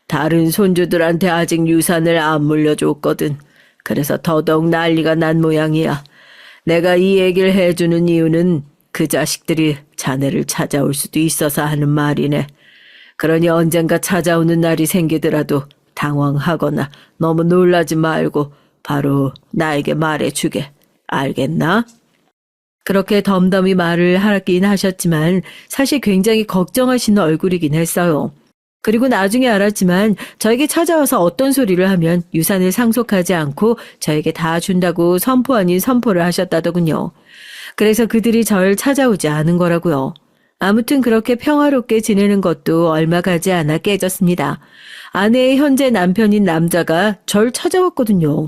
다른 손주들한테 아직 유산을 안 물려줬거든. 그래서 더더욱 난리가 난 모양이야. 내가 이 얘기를 해주는 이유는 그 자식들이 자네를 찾아올 수도 있어서 하는 말이네. 그러니 언젠가 찾아오는 날이 생기더라도 당황하거나 너무 놀라지 말고 바로 나에게 말해주게. 알겠나? 그렇게 덤덤히 말을 하긴 하셨지만 사실 굉장히 걱정하시는 얼굴이긴 했어요. 그리고 나중에 알았지만 저에게 찾아와서 어떤 소리를 하면 유산을 상속하지 않고 저에게 다 준다고 선포 아닌 선포를 하셨다더군요. 그래서 그들이 절 찾아오지 않은 거라고요. 아무튼 그렇게 평화롭게 지내는 것도 얼마 가지 않아 깨졌습니다. 아내의 현재 남편인 남자가 절 찾아왔거든요.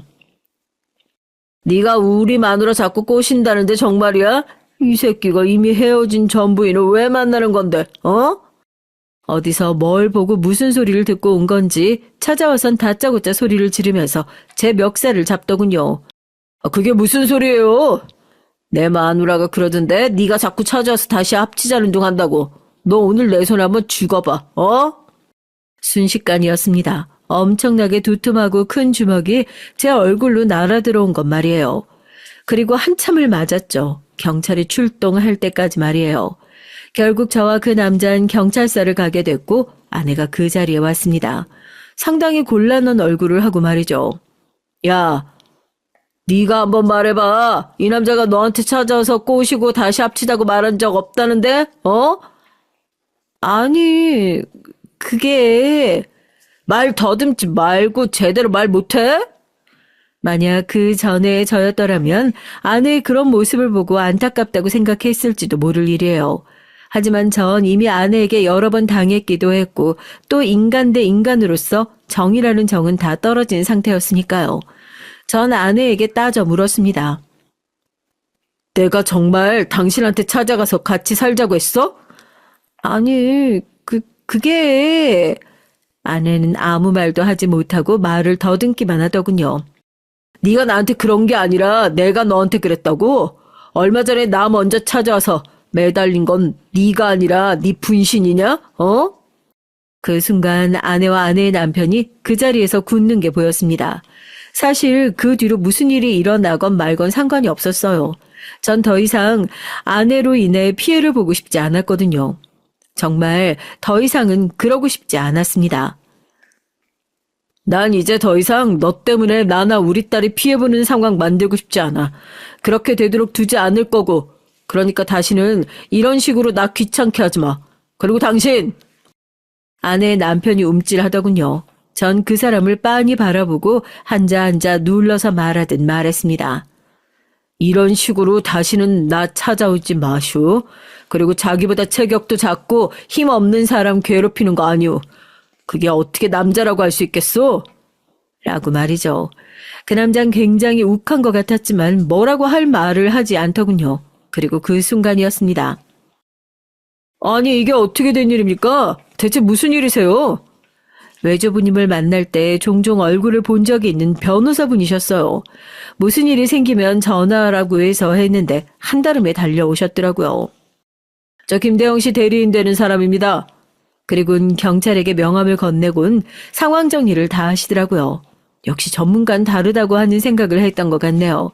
네가 우리 마누라 자꾸 꼬신다는데 정말이야? 이 새끼가 이미 헤어진 전 부인을 왜 만나는 건데, 어? 어디서 뭘 보고 무슨 소리를 듣고 온 건지 찾아와선 다짜고짜 소리를 지르면서 제 멱살을 잡더군요. 그게 무슨 소리예요? 내 마누라가 그러던데 네가 자꾸 찾아와서 다시 합치자는 둥 한다고. 너 오늘 내 손 한번 쥐어봐. 어? 순식간이었습니다. 엄청나게 두툼하고 큰 주먹이 제 얼굴로 날아들어온 것 말이에요. 그리고 한참을 맞았죠. 경찰이 출동할 때까지 말이에요. 결국 저와 그 남자는 경찰서를 가게 됐고 아내가 그 자리에 왔습니다. 상당히 곤란한 얼굴을 하고 말이죠. 야, 네가 한번 말해봐. 이 남자가 너한테 찾아와서 꼬시고 다시 합치자고 말한 적 없다는데? 어? 아니, 그게 말 더듬지 말고 제대로 말 못해? 만약 그 전에 저였더라면 아내의 그런 모습을 보고 안타깝다고 생각했을지도 모를 일이에요. 하지만 전 이미 아내에게 여러 번 당했기도 했고 또 인간 대 인간으로서 정이라는 정은 다 떨어진 상태였으니까요. 전 아내에게 따져 물었습니다. 내가 정말 당신한테 찾아가서 같이 살자고 했어? 아니, 그게... 아내는 아무 말도 하지 못하고 말을 더듬기만 하더군요. 네가 나한테 그런 게 아니라 내가 너한테 그랬다고? 얼마 전에 나 먼저 찾아와서 매달린 건 네가 아니라 네 분신이냐? 어? 그 순간 아내와 아내의 남편이 그 자리에서 굳는 게 보였습니다. 사실 그 뒤로 무슨 일이 일어나건 말건 상관이 없었어요. 전 더 이상 아내로 인해 피해를 보고 싶지 않았거든요. 정말 더 이상은 그러고 싶지 않았습니다. 난 이제 더 이상 너 때문에 나나 우리 딸이 피해보는 상황 만들고 싶지 않아. 그렇게 되도록 두지 않을 거고. 그러니까 다시는 이런 식으로 나 귀찮게 하지 마. 그리고 당신! 아내의 남편이 움찔하더군요. 전 그 사람을 빤히 바라보고 한자 눌러서 말하듯 말했습니다. 이런 식으로 다시는 나 찾아오지 마쇼. 그리고 자기보다 체격도 작고 힘없는 사람 괴롭히는 거 아니오. 그게 어떻게 남자라고 할 수 있겠소? 라고 말이죠. 그 남자는 굉장히 욱한 것 같았지만 뭐라고 할 말을 하지 않더군요. 그리고 그 순간이었습니다. 아니 이게 어떻게 된 일입니까? 대체 무슨 일이세요? 외조부님을 만날 때 종종 얼굴을 본 적이 있는 변호사분이셨어요. 무슨 일이 생기면 전화라고 해서 했는데 한달음에 달려오셨더라고요. 저 김대영 씨 대리인 되는 사람입니다. 그리고는 경찰에게 명함을 건네곤 상황 정리를 다 하시더라고요. 역시 전문가는 다르다고 하는 생각을 했던 것 같네요.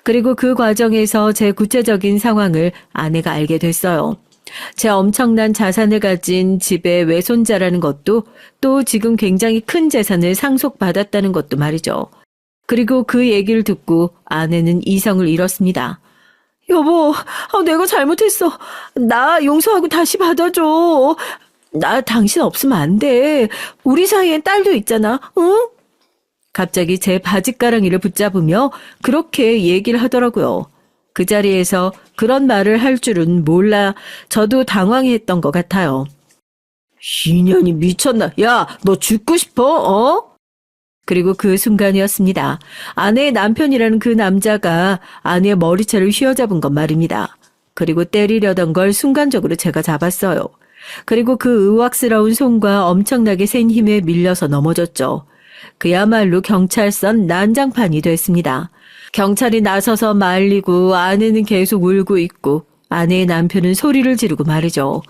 그리고 그 과정에서 제 구체적인 상황을 아내가 알게 됐어요. 제 엄청난 자산을 가진 집의 외손자라는 것도 또 지금 굉장히 큰 재산을 상속받았다는 것도 말이죠. 그리고 그 얘기를 듣고 아내는 이성을 잃었습니다. 여보, 내가 잘못했어. 나 용서하고 다시 받아줘. 나 당신 없으면 안 돼. 우리 사이엔 딸도 있잖아, 응? 갑자기 제 바짓가랑이를 붙잡으며 그렇게 얘기를 하더라고요. 그 자리에서 그런 말을 할 줄은 몰라 저도 당황했던 것 같아요. 이년이 미쳤나? 야, 너 죽고 싶어? 어? 그리고 그 순간이었습니다. 아내의 남편이라는 그 남자가 아내의 머리채를 휘어잡은 것 말입니다. 그리고 때리려던 걸 순간적으로 제가 잡았어요. 그리고 그 의학스러운 손과 엄청나게 센 힘에 밀려서 넘어졌죠. 그야말로 경찰선 난장판이 됐습니다. 경찰이 나서서 말리고 아내는 계속 울고 있고 아내의 남편은 소리를 지르고 말이죠.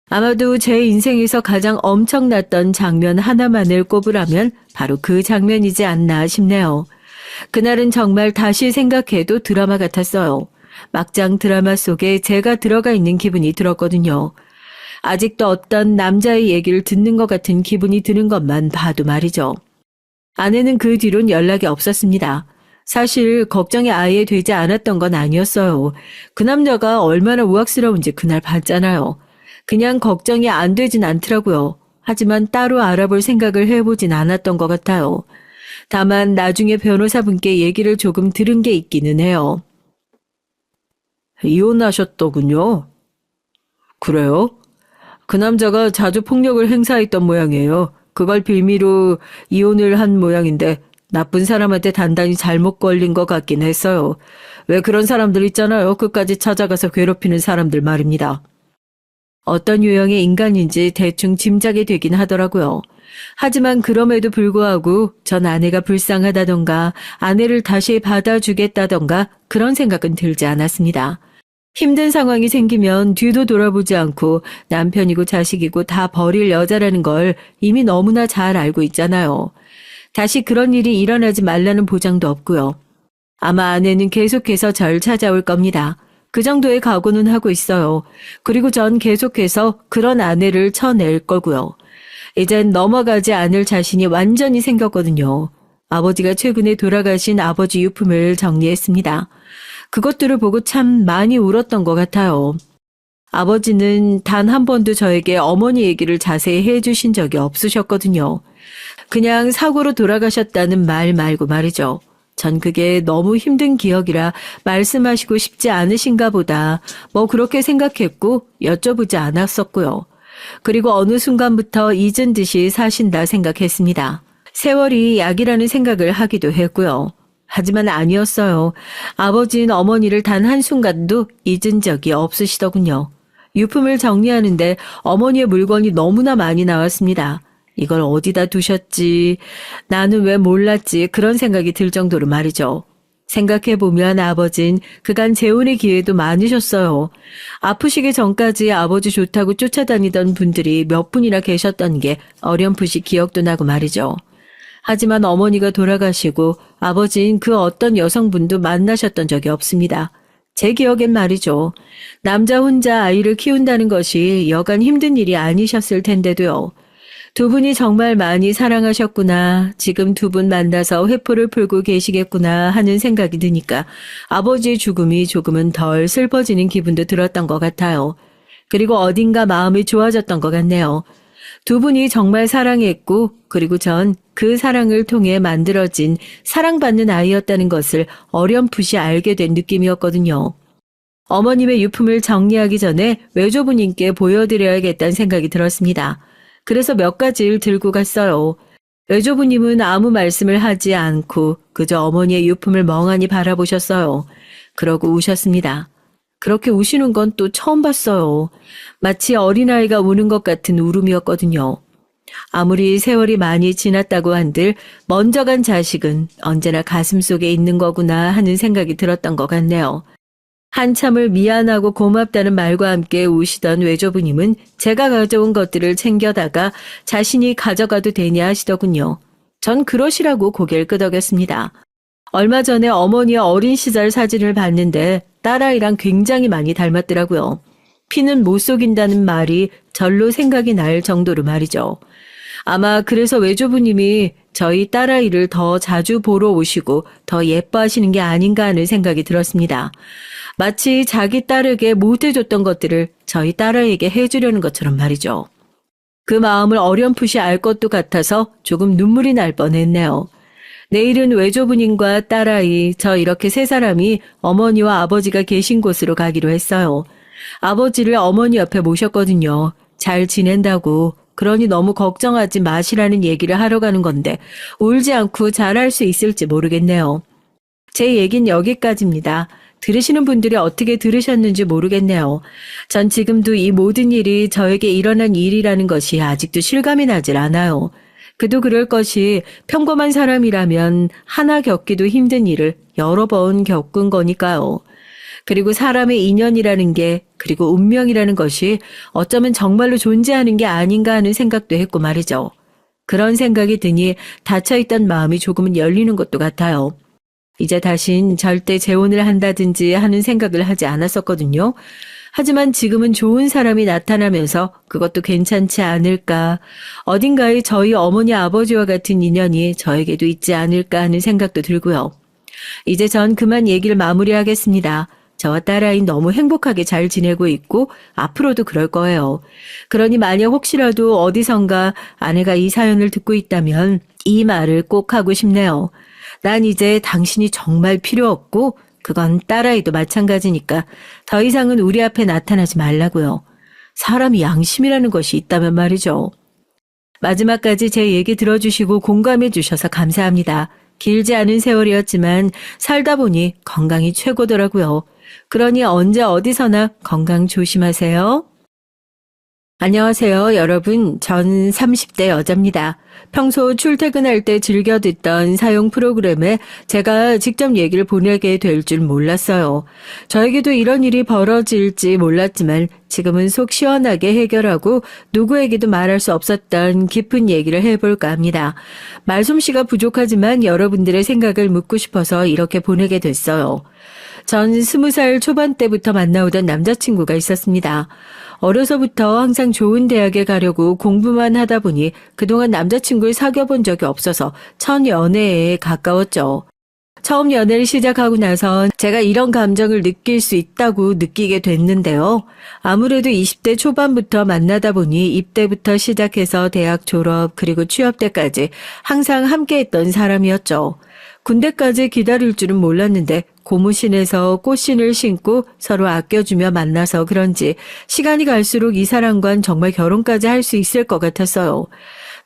아마도 제 인생에서 가장 엄청났던 장면 하나만을 꼽으라면 바로 그 장면이지 않나 싶네요. 그날은 정말 다시 생각해도 드라마 같았어요. 막장 드라마 속에 제가 들어가 있는 기분이 들었거든요. 아직도 어떤 남자의 얘기를 듣는 것 같은 기분이 드는 것만 봐도 말이죠. 아내는 그 뒤론 연락이 없었습니다. 사실 걱정이 아예 되지 않았던 건 아니었어요. 그 남자가 얼마나 우악스러운지 그날 봤잖아요. 그냥 걱정이 안 되진 않더라고요. 하지만 따로 알아볼 생각을 해보진 않았던 것 같아요. 다만 나중에 변호사분께 얘기를 조금 들은 게 있기는 해요. 이혼하셨더군요. 그래요? 그 남자가 자주 폭력을 행사했던 모양이에요. 그걸 빌미로 이혼을 한 모양인데 나쁜 사람한테 단단히 잘못 걸린 것 같긴 했어요. 왜 그런 사람들 있잖아요. 끝까지 찾아가서 괴롭히는 사람들 말입니다. 어떤 유형의 인간인지 대충 짐작이 되긴 하더라고요. 하지만 그럼에도 불구하고 전 아내가 불쌍하다던가 아내를 다시 받아주겠다던가 그런 생각은 들지 않았습니다. 힘든 상황이 생기면 뒤도 돌아보지 않고 남편이고 자식이고 다 버릴 여자라는 걸 이미 너무나 잘 알고 있잖아요. 다시 그런 일이 일어나지 말라는 보장도 없고요. 아마 아내는 계속해서 절 찾아올 겁니다. 그 정도의 각오는 하고 있어요. 그리고 전 계속해서 그런 아내를 쳐낼 거고요. 이젠 넘어가지 않을 자신이 완전히 생겼거든요. 아버지가 최근에 돌아가신 아버지 유품을 정리했습니다. 그것들을 보고 참 많이 울었던 것 같아요. 아버지는 단 한 번도 저에게 어머니 얘기를 자세히 해주신 적이 없으셨거든요. 그냥 사고로 돌아가셨다는 말 말고 말이죠. 전 그게 너무 힘든 기억이라 말씀하시고 싶지 않으신가 보다 뭐 그렇게 생각했고 여쭤보지 않았었고요. 그리고 어느 순간부터 잊은 듯이 사신다 생각했습니다. 세월이 약이라는 생각을 하기도 했고요. 하지만 아니었어요. 아버지는 어머니를 단 한순간도 잊은 적이 없으시더군요. 유품을 정리하는데 어머니의 물건이 너무나 많이 나왔습니다. 이걸 어디다 두셨지, 나는 왜 몰랐지 그런 생각이 들 정도로 말이죠. 생각해보면 아버진 그간 재혼의 기회도 많으셨어요. 아프시기 전까지 아버지 좋다고 쫓아다니던 분들이 몇 분이나 계셨던 게 어렴풋이 기억도 나고 말이죠. 하지만 어머니가 돌아가시고 아버지인 그 어떤 여성분도 만나셨던 적이 없습니다. 제 기억엔 말이죠. 남자 혼자 아이를 키운다는 것이 여간 힘든 일이 아니셨을 텐데도요. 두 분이 정말 많이 사랑하셨구나. 지금 두 분 만나서 회포를 풀고 계시겠구나 하는 생각이 드니까 아버지의 죽음이 조금은 덜 슬퍼지는 기분도 들었던 것 같아요. 그리고 어딘가 마음이 좋아졌던 것 같네요. 두 분이 정말 사랑했고 그리고 전 그 사랑을 통해 만들어진 사랑받는 아이였다는 것을 어렴풋이 알게 된 느낌이었거든요. 어머님의 유품을 정리하기 전에 외조부님께 보여드려야겠다는 생각이 들었습니다. 그래서 몇 가지를 들고 갔어요. 외조부님은 아무 말씀을 하지 않고 그저 어머니의 유품을 멍하니 바라보셨어요. 그러고 우셨습니다. 그렇게 우시는 건 또 처음 봤어요. 마치 어린아이가 우는 것 같은 울음이었거든요. 아무리 세월이 많이 지났다고 한들 먼저 간 자식은 언제나 가슴속에 있는 거구나 하는 생각이 들었던 것 같네요. 한참을 미안하고 고맙다는 말과 함께 우시던 외조부님은 제가 가져온 것들을 챙겨다가 자신이 가져가도 되냐 하시더군요. 전 그러시라고 고개를 끄덕였습니다. 얼마 전에 어머니의 어린 시절 사진을 봤는데 딸아이랑 굉장히 많이 닮았더라고요. 피는 못 속인다는 말이 절로 생각이 날 정도로 말이죠. 아마 그래서 외조부님이 저희 딸아이를 더 자주 보러 오시고 더 예뻐하시는 게 아닌가 하는 생각이 들었습니다. 마치 자기 딸에게 못해줬던 것들을 저희 딸아이에게 해주려는 것처럼 말이죠. 그 마음을 어렴풋이 알 것도 같아서 조금 눈물이 날 뻔했네요. 내일은 외조부님과 딸아이, 저 이렇게 세 사람이 어머니와 아버지가 계신 곳으로 가기로 했어요. 아버지를 어머니 옆에 모셨거든요. 잘 지낸다고. 그러니 너무 걱정하지 마시라는 얘기를 하러 가는 건데 울지 않고 잘할 수 있을지 모르겠네요. 제 얘긴 여기까지입니다. 들으시는 분들이 어떻게 들으셨는지 모르겠네요. 전 지금도 이 모든 일이 저에게 일어난 일이라는 것이 아직도 실감이 나질 않아요. 그도 그럴 것이 평범한 사람이라면 하나 겪기도 힘든 일을 여러 번 겪은 거니까요. 그리고 사람의 인연이라는 게, 그리고 운명이라는 것이 어쩌면 정말로 존재하는 게 아닌가 하는 생각도 했고 말이죠. 그런 생각이 드니 닫혀있던 마음이 조금은 열리는 것도 같아요. 이제 다신 절대 재혼을 한다든지 하는 생각을 하지 않았었거든요. 하지만 지금은 좋은 사람이 나타나면서 그것도 괜찮지 않을까. 어딘가에 저희 어머니 아버지와 같은 인연이 저에게도 있지 않을까 하는 생각도 들고요. 이제 전 그만 얘기를 마무리하겠습니다. 저와 딸아이 너무 행복하게 잘 지내고 있고 앞으로도 그럴 거예요. 그러니 만약 혹시라도 어디선가 아내가 이 사연을 듣고 있다면 이 말을 꼭 하고 싶네요. 난 이제 당신이 정말 필요 없고 그건 딸아이도 마찬가지니까 더 이상은 우리 앞에 나타나지 말라고요. 사람이 양심이라는 것이 있다면 말이죠. 마지막까지 제 얘기 들어주시고 공감해 주셔서 감사합니다. 길지 않은 세월이었지만 살다 보니 건강이 최고더라고요. 그러니 언제 어디서나 건강 조심하세요. 안녕하세요, 여러분. 전 30대 여자입니다. 평소 출퇴근할 때 즐겨 듣던 사용 프로그램에 제가 직접 얘기를 보내게 될 줄 몰랐어요. 저에게도 이런 일이 벌어질지 몰랐지만 지금은 속 시원하게 해결하고 누구에게도 말할 수 없었던 깊은 얘기를 해볼까 합니다. 말솜씨가 부족하지만 여러분들의 생각을 묻고 싶어서 이렇게 보내게 됐어요. 전 20살 초반 때부터 만나오던 남자친구가 있었습니다. 어려서부터 항상 좋은 대학에 가려고 공부만 하다 보니 그동안 남자친구를 사귀어본 적이 없어서 첫 연애에 가까웠죠. 처음 연애를 시작하고 나선 제가 이런 감정을 느낄 수 있다고 느끼게 됐는데요. 아무래도 20대 초반부터 만나다 보니 입대부터 시작해서 대학 졸업 그리고 취업 때까지 항상 함께했던 사람이었죠. 군대까지 기다릴 줄은 몰랐는데 고무신에서 꽃신을 신고 서로 아껴주며 만나서 그런지 시간이 갈수록 이 사람과는 정말 결혼까지 할 수 있을 것 같았어요.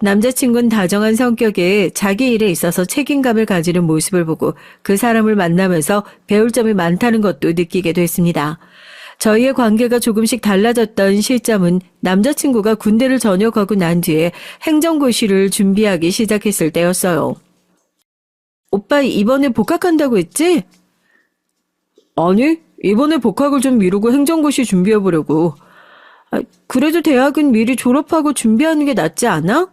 남자친구는 다정한 성격에 자기 일에 있어서 책임감을 가지는 모습을 보고 그 사람을 만나면서 배울 점이 많다는 것도 느끼게 됐습니다. 저희의 관계가 조금씩 달라졌던 시점은 남자친구가 군대를 전역하고 난 뒤에 행정고시를 준비하기 시작했을 때였어요. 오빠 이번에 복학한다고 했지? 아니, 이번에 복학을 좀 미루고 행정고시 준비해보려고. 그래도 대학은 미리 졸업하고 준비하는 게 낫지 않아?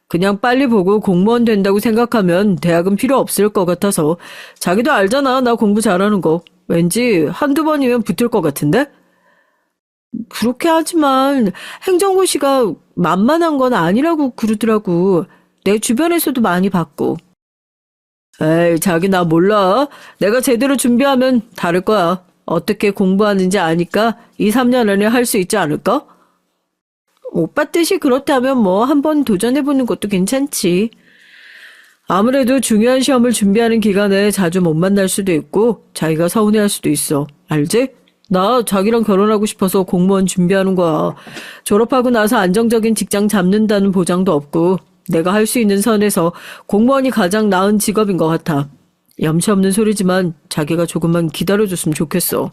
그냥 빨리 보고 공무원 된다고 생각하면 대학은 필요 없을 것 같아서. 자기도 알잖아, 나 공부 잘하는 거. 왠지 한두 번이면 붙을 것 같은데? 그렇게 하지만 행정고시가 만만한 건 아니라고 그러더라고. 내 주변에서도 많이 봤고. 에이, 자기 나 몰라. 내가 제대로 준비하면 다를 거야. 어떻게 공부하는지 아니까 2, 3년 안에 할 수 있지 않을까? 오빠 뜻이 그렇다면 뭐 한번 도전해보는 것도 괜찮지. 아무래도 중요한 시험을 준비하는 기간에 자주 못 만날 수도 있고 자기가 서운해할 수도 있어. 알지? 나 자기랑 결혼하고 싶어서 공무원 준비하는 거야. 졸업하고 나서 안정적인 직장 잡는다는 보장도 없고 내가 할 수 있는 선에서 공무원이 가장 나은 직업인 것 같아. 염치 없는 소리지만 자기가 조금만 기다려줬으면 좋겠어.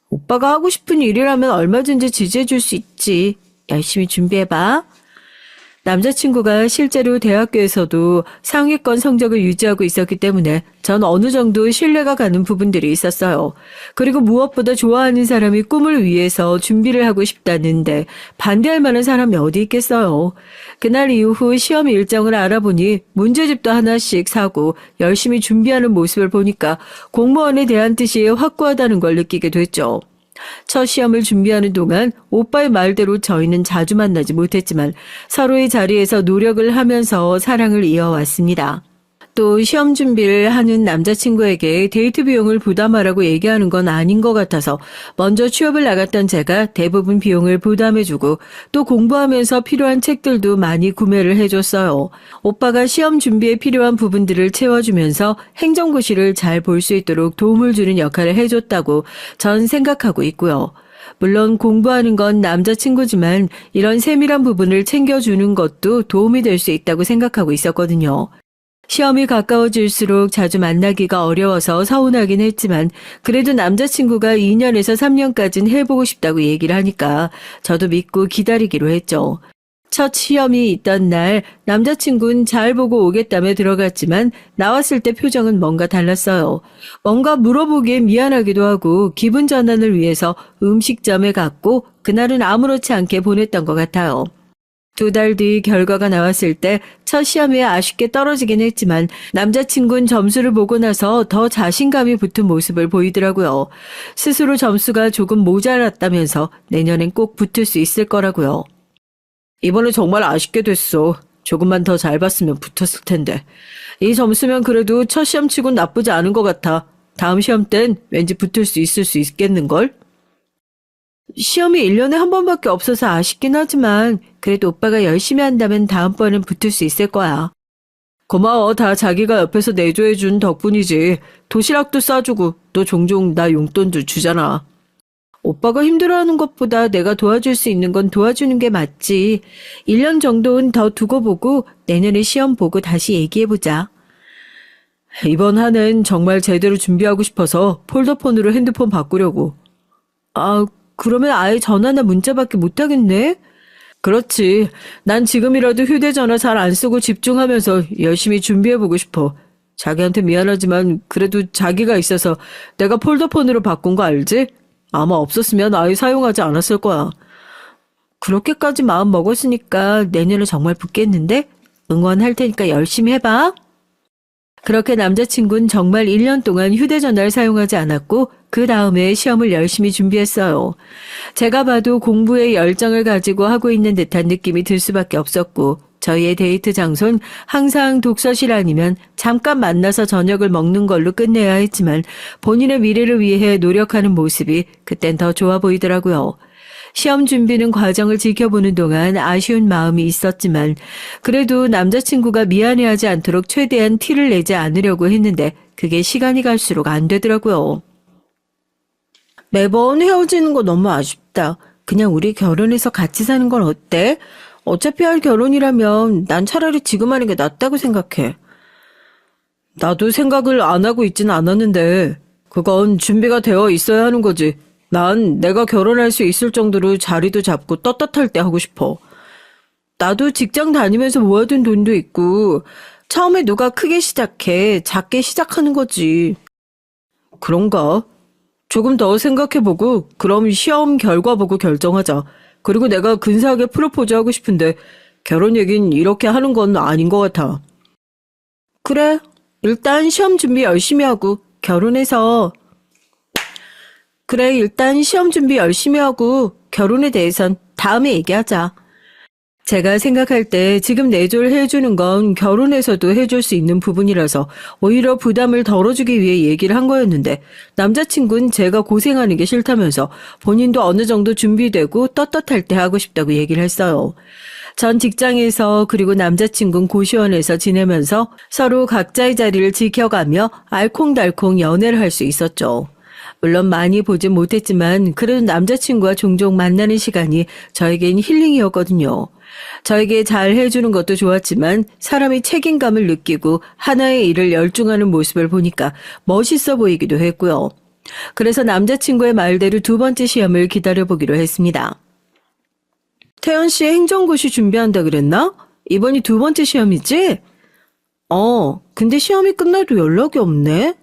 오빠가 하고 싶은 일이라면 얼마든지 지지해줄 수 있지. 열심히 준비해봐. 남자친구가 실제로 대학교에서도 상위권 성적을 유지하고 있었기 때문에 전 어느 정도 신뢰가 가는 부분들이 있었어요. 그리고 무엇보다 좋아하는 사람이 꿈을 위해서 준비를 하고 싶다는데 반대할 만한 사람이 어디 있겠어요. 그날 이후 시험 일정을 알아보니 문제집도 하나씩 사고 열심히 준비하는 모습을 보니까 공무원에 대한 뜻이 확고하다는 걸 느끼게 됐죠. 첫 시험을 준비하는 동안 오빠의 말대로 저희는 자주 만나지 못했지만 서로의 자리에서 노력을 하면서 사랑을 이어왔습니다. 또 시험 준비를 하는 남자친구에게 데이트 비용을 부담하라고 얘기하는 건 아닌 것 같아서 먼저 취업을 나갔던 제가 대부분 비용을 부담해주고 또 공부하면서 필요한 책들도 많이 구매를 해줬어요. 오빠가 시험 준비에 필요한 부분들을 채워주면서 행정고시를 잘 볼 수 있도록 도움을 주는 역할을 해줬다고 전 생각하고 있고요. 물론 공부하는 건 남자친구지만 이런 세밀한 부분을 챙겨주는 것도 도움이 될 수 있다고 생각하고 있었거든요. 시험이 가까워질수록 자주 만나기가 어려워서 서운하긴 했지만 그래도 남자친구가 2년에서 3년까지는 해보고 싶다고 얘기를 하니까 저도 믿고 기다리기로 했죠. 첫 시험이 있던 날 남자친구는 잘 보고 오겠다며 들어갔지만 나왔을 때 표정은 뭔가 달랐어요. 뭔가 물어보기에 미안하기도 하고 기분 전환을 위해서 음식점에 갔고 그날은 아무렇지 않게 보냈던 것 같아요. 2달 뒤 결과가 나왔을 때 첫 시험에 아쉽게 떨어지긴 했지만 남자친구는 점수를 보고 나서 더 자신감이 붙은 모습을 보이더라고요. 스스로 점수가 조금 모자랐다면서 내년엔 꼭 붙을 수 있을 거라고요. 이번에 정말 아쉽게 됐어. 조금만 더 잘 봤으면 붙었을 텐데. 이 점수면 그래도 첫 시험 치곤 나쁘지 않은 것 같아. 다음 시험 땐 왠지 붙을 수 있을 수 있겠는걸? 시험이 1년에 한 번밖에 없어서 아쉽긴 하지만 그래도 오빠가 열심히 한다면 다음번엔 붙을 수 있을 거야. 고마워. 다 자기가 옆에서 내조해준 덕분이지. 도시락도 싸주고 또 종종 나 용돈도 주잖아. 오빠가 힘들어하는 것보다 내가 도와줄 수 있는 건 도와주는 게 맞지. 1년 정도는 더 두고 보고 내년에 시험 보고 다시 얘기해보자. 이번 한 해는 정말 제대로 준비하고 싶어서 폴더폰으로 핸드폰 바꾸려고. 그러면 아예 전화나 문자밖에 못하겠네? 그렇지. 난 지금이라도 휴대전화 잘 안 쓰고 집중하면서 열심히 준비해보고 싶어. 자기한테 미안하지만 그래도 자기가 있어서 내가 폴더폰으로 바꾼 거 알지? 아마 없었으면 아예 사용하지 않았을 거야. 그렇게까지 마음 먹었으니까 내년에 정말 붙겠는데? 응원할 테니까 열심히 해봐. 그렇게 남자친구는 정말 1년 동안 휴대전화를 사용하지 않았고 그 다음에 시험을 열심히 준비했어요. 제가 봐도 공부에 열정을 가지고 하고 있는 듯한 느낌이 들 수밖에 없었고 저희의 데이트 장소는 항상 독서실 아니면 잠깐 만나서 저녁을 먹는 걸로 끝내야 했지만 본인의 미래를 위해 노력하는 모습이 그땐 더 좋아 보이더라고요. 시험 준비는 과정을 지켜보는 동안 아쉬운 마음이 있었지만 그래도 남자친구가 미안해하지 않도록 최대한 티를 내지 않으려고 했는데 그게 시간이 갈수록 안 되더라고요. 매번 헤어지는 거 너무 아쉽다. 그냥 우리 결혼해서 같이 사는 건 어때? 어차피 할 결혼이라면 난 차라리 지금 하는 게 낫다고 생각해. 나도 생각을 안 하고 있진 않았는데 그건 준비가 되어 있어야 하는 거지. 난 내가 결혼할 수 있을 정도로 자리도 잡고 떳떳할 때 하고 싶어. 나도 직장 다니면서 모아둔 돈도 있고 처음에 누가 크게 시작해 작게 시작하는 거지. 그런가? 조금 더 생각해보고 그럼 시험 결과 보고 결정하자. 그리고 내가 근사하게 프로포즈 하고 싶은데 결혼 얘긴 이렇게 하는 건 아닌 것 같아. 그래. 일단 시험 준비 열심히 하고 결혼해서 일단 시험 준비 열심히 하고 결혼에 대해선 다음에 얘기하자. 제가 생각할 때 지금 내조를 해주는 건 결혼해서도 해줄 수 있는 부분이라서 오히려 부담을 덜어주기 위해 얘기를 한 거였는데 남자친구는 제가 고생하는 게 싫다면서 본인도 어느 정도 준비되고 떳떳할 때 하고 싶다고 얘기를 했어요. 전 직장에서 그리고 남자친구는 고시원에서 지내면서 서로 각자의 자리를 지켜가며 알콩달콩 연애를 할 수 있었죠. 물론 많이 보진 못했지만 그래도 남자친구와 종종 만나는 시간이 저에겐 힐링이었거든요. 저에게 잘 해주는 것도 좋았지만 사람이 책임감을 느끼고 하나의 일을 열중하는 모습을 보니까 멋있어 보이기도 했고요. 그래서 남자친구의 말대로 2번째 시험을 기다려보기로 했습니다. 태연 씨 행정고시 준비한다 그랬나? 이번이 2번째 시험이지? 근데 시험이 끝나도 연락이 없네?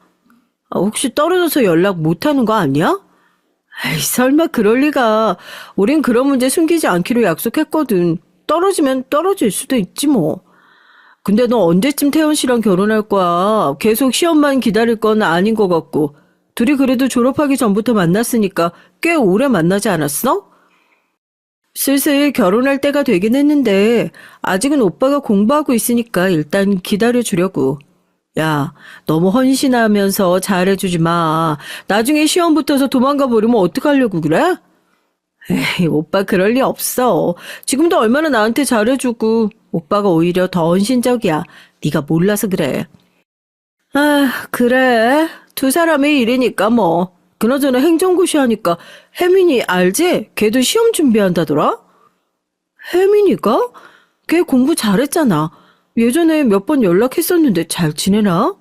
혹시 떨어져서 연락 못하는 거 아니야? 에이, 설마 그럴 리가. 우린 그런 문제 숨기지 않기로 약속했거든. 떨어지면 떨어질 수도 있지 뭐. 근데 너 언제쯤 태연 씨랑 결혼할 거야? 계속 시험만 기다릴 건 아닌 것 같고. 둘이 그래도 졸업하기 전부터 만났으니까 꽤 오래 만나지 않았어? 슬슬 결혼할 때가 되긴 했는데 아직은 오빠가 공부하고 있으니까 일단 기다려주려고. 야, 너무 헌신하면서 잘해주지 마. 나중에 시험 붙어서 도망가 버리면 어떡하려고 그래? 에이, 오빠 그럴 리 없어. 지금도 얼마나 나한테 잘해주고 오빠가 오히려 더 헌신적이야. 네가 몰라서 그래. 아, 그래. 두 사람의 일이니까 뭐. 그나저나 행정고시 하니까 혜민이 알지? 걔도 시험 준비한다더라? 혜민이가? 걔 공부 잘했잖아. 예전에 몇 번 연락했었는데 잘 지내나?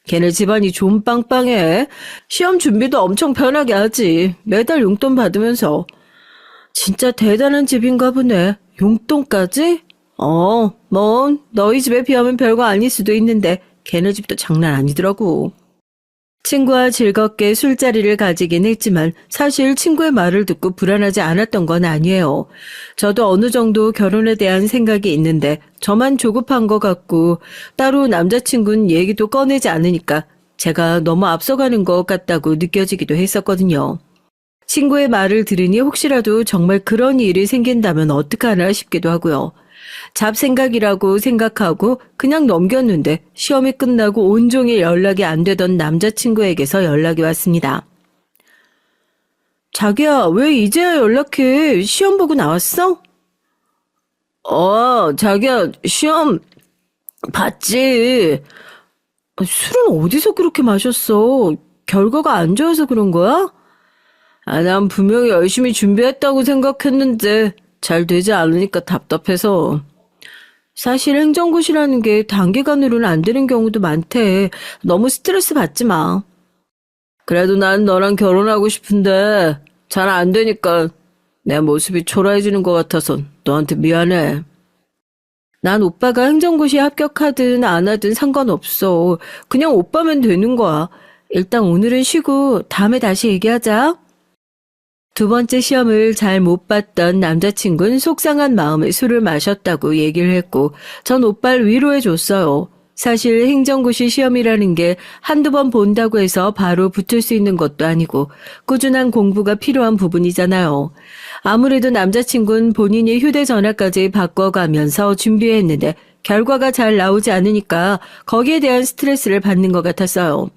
걔네 집안이 좀 빵빵해. 시험 준비도 엄청 편하게 하지. 매달 용돈 받으면서. 진짜 대단한 집인가 보네. 용돈까지? 뭐 너희 집에 비하면 별거 아닐 수도 있는데 걔네 집도 장난 아니더라고. 친구와 즐겁게 술자리를 가지긴 했지만 사실 친구의 말을 듣고 불안하지 않았던 건 아니에요. 저도 어느 정도 결혼에 대한 생각이 있는데 저만 조급한 것 같고 따로 남자친구는 얘기도 꺼내지 않으니까 제가 너무 앞서가는 것 같다고 느껴지기도 했었거든요. 친구의 말을 들으니 혹시라도 정말 그런 일이 생긴다면 어떡하나 싶기도 하고요. 잡생각이라고 생각하고 그냥 넘겼는데 시험이 끝나고 온종일 연락이 안 되던 남자친구에게서 연락이 왔습니다. 자기야, 왜 이제야 연락해? 시험 보고 나왔어? 자기야, 시험 봤지. 술은 어디서 그렇게 마셨어? 결과가 안 좋아서 그런 거야? 난 분명히 열심히 준비했다고 생각했는데 잘 되지 않으니까 답답해서. 사실 행정고시라는 게 단기간으로는 안 되는 경우도 많대. 너무 스트레스 받지 마. 그래도 난 너랑 결혼하고 싶은데 잘 안 되니까 내 모습이 초라해지는 것 같아서 너한테 미안해. 난 오빠가 행정고시에 합격하든 안 하든 상관없어. 그냥 오빠면 되는 거야. 일단 오늘은 쉬고 다음에 다시 얘기하자. 두 번째 시험을 잘 못 봤던 남자친구는 속상한 마음에 술을 마셨다고 얘기를 했고 전 오빠를 위로해줬어요. 사실 행정고시 시험이라는 게 한두 번 본다고 해서 바로 붙을 수 있는 것도 아니고 꾸준한 공부가 필요한 부분이잖아요. 아무래도 남자친구는 본인이 휴대전화까지 바꿔가면서 준비했는데 결과가 잘 나오지 않으니까 거기에 대한 스트레스를 받는 것 같았어요.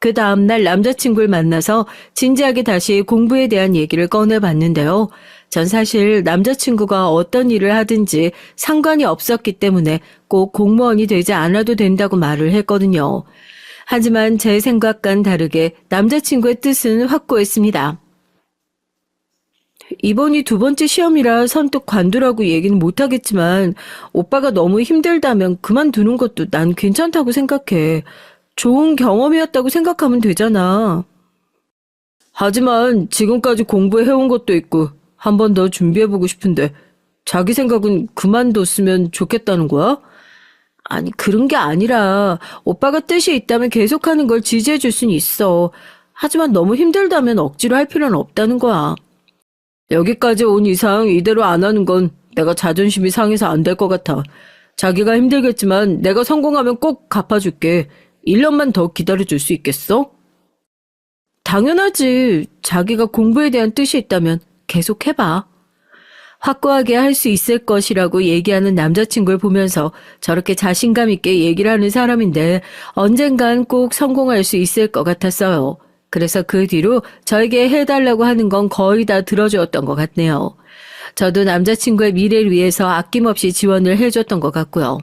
그 다음날 남자친구를 만나서 진지하게 다시 공부에 대한 얘기를 꺼내봤는데요. 전 사실 남자친구가 어떤 일을 하든지 상관이 없었기 때문에 꼭 공무원이 되지 않아도 된다고 말을 했거든요. 하지만 제 생각과는 다르게 남자친구의 뜻은 확고했습니다. 이번이 두 번째 시험이라 선뜻 관두라고 얘기는 못하겠지만 오빠가 너무 힘들다면 그만두는 것도 난 괜찮다고 생각해. 좋은 경험이었다고 생각하면 되잖아. 하지만 지금까지 공부해온 것도 있고 한 번 더 준비해보고 싶은데 자기 생각은 그만뒀으면 좋겠다는 거야? 아니 그런 게 아니라 오빠가 뜻이 있다면 계속하는 걸 지지해줄 순 있어. 하지만 너무 힘들다면 억지로 할 필요는 없다는 거야. 여기까지 온 이상 이대로 안 하는 건 내가 자존심이 상해서 안 될 것 같아. 자기가 힘들겠지만 내가 성공하면 꼭 갚아줄게. 1년만 더 기다려줄 수 있겠어? 당연하지. 자기가 공부에 대한 뜻이 있다면 계속 해봐. 확고하게 할 수 있을 것이라고 얘기하는 남자친구를 보면서 저렇게 자신감 있게 얘기를 하는 사람인데 언젠간 꼭 성공할 수 있을 것 같았어요. 그래서 그 뒤로 저에게 해달라고 하는 건 거의 다 들어주었던 것 같네요. 저도 남자친구의 미래를 위해서 아낌없이 지원을 해줬던 것 같고요.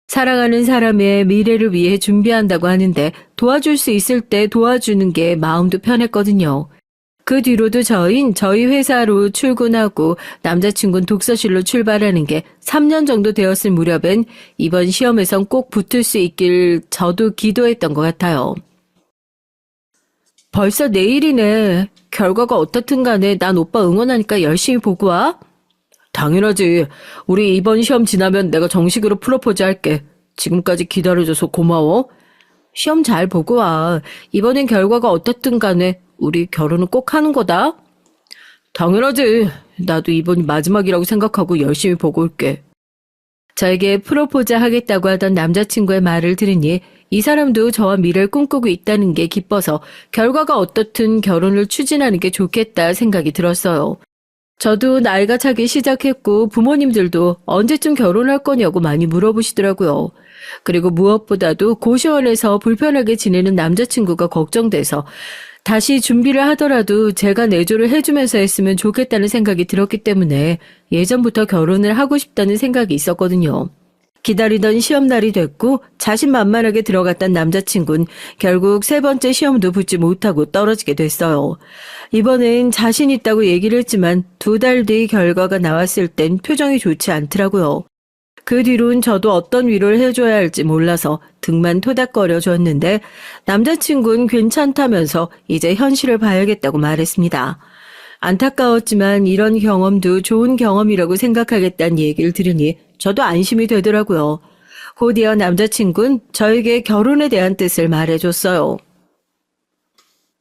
사랑하는 사람의 미래를 위해 준비한다고 하는데 도와줄 수 있을 때 도와주는 게 마음도 편했거든요. 그 뒤로도 저희 회사로 출근하고 남자친구는 독서실로 출발하는 게 3년 정도 되었을 무렵엔 이번 시험에선 꼭 붙을 수 있길 저도 기도했던 것 같아요. 벌써 내일이네. 결과가 어떻든 간에 난 오빠 응원하니까 열심히 보고 와. 당연하지. 우리 이번 시험 지나면 내가 정식으로 프로포즈 할게. 지금까지 기다려줘서 고마워. 시험 잘 보고 와. 이번엔 결과가 어떻든 간에 우리 결혼은 꼭 하는 거다. 당연하지. 나도 이번이 마지막이라고 생각하고 열심히 보고 올게. 저에게 프로포즈 하겠다고 하던 남자친구의 말을 들으니 이 사람도 저와 미래를 꿈꾸고 있다는 게 기뻐서 결과가 어떻든 결혼을 추진하는 게 좋겠다 생각이 들었어요. 저도 나이가 차기 시작했고 부모님들도 언제쯤 결혼할 거냐고 많이 물어보시더라고요. 그리고 무엇보다도 고시원에서 불편하게 지내는 남자친구가 걱정돼서 다시 준비를 하더라도 제가 내조를 해주면서 했으면 좋겠다는 생각이 들었기 때문에 예전부터 결혼을 하고 싶다는 생각이 있었거든요. 기다리던 시험날이 됐고 자신만만하게 들어갔던 남자친구는 결국 세 번째 시험도 붙지 못하고 떨어지게 됐어요. 이번엔 자신 있다고 얘기를 했지만 2달 뒤 결과가 나왔을 땐 표정이 좋지 않더라고요. 그 뒤로는 저도 어떤 위로를 해줘야 할지 몰라서 등만 토닥거려 줬는데 남자친구는 괜찮다면서 이제 현실을 봐야겠다고 말했습니다. 안타까웠지만 이런 경험도 좋은 경험이라고 생각하겠다는 얘기를 들으니 저도 안심이 되더라고요. 곧이어 남자친구는 저에게 결혼에 대한 뜻을 말해줬어요.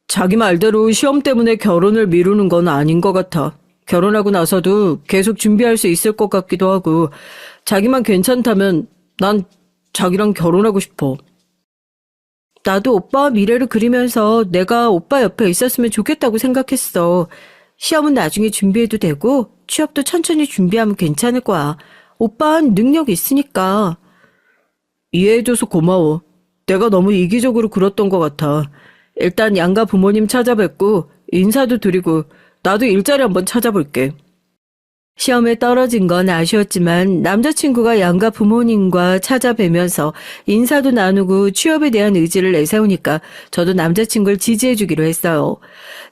자기 말대로 시험 때문에 결혼을 미루는 건 아닌 것 같아. 결혼하고 나서도 계속 준비할 수 있을 것 같기도 하고 자기만 괜찮다면 난 자기랑 결혼하고 싶어. 나도 오빠와 미래를 그리면서 내가 오빠 옆에 있었으면 좋겠다고 생각했어. 시험은 나중에 준비해도 되고 취업도 천천히 준비하면 괜찮을 거야. 오빠는 능력 있으니까. 이해해줘서 고마워. 내가 너무 이기적으로 굴었던 것 같아. 일단 양가 부모님 찾아뵙고 인사도 드리고 나도 일자리 한번 찾아볼게. 시험에 떨어진 건 아쉬웠지만 남자친구가 양가 부모님과 찾아뵈면서 인사도 나누고 취업에 대한 의지를 내세우니까 저도 남자친구를 지지해주기로 했어요.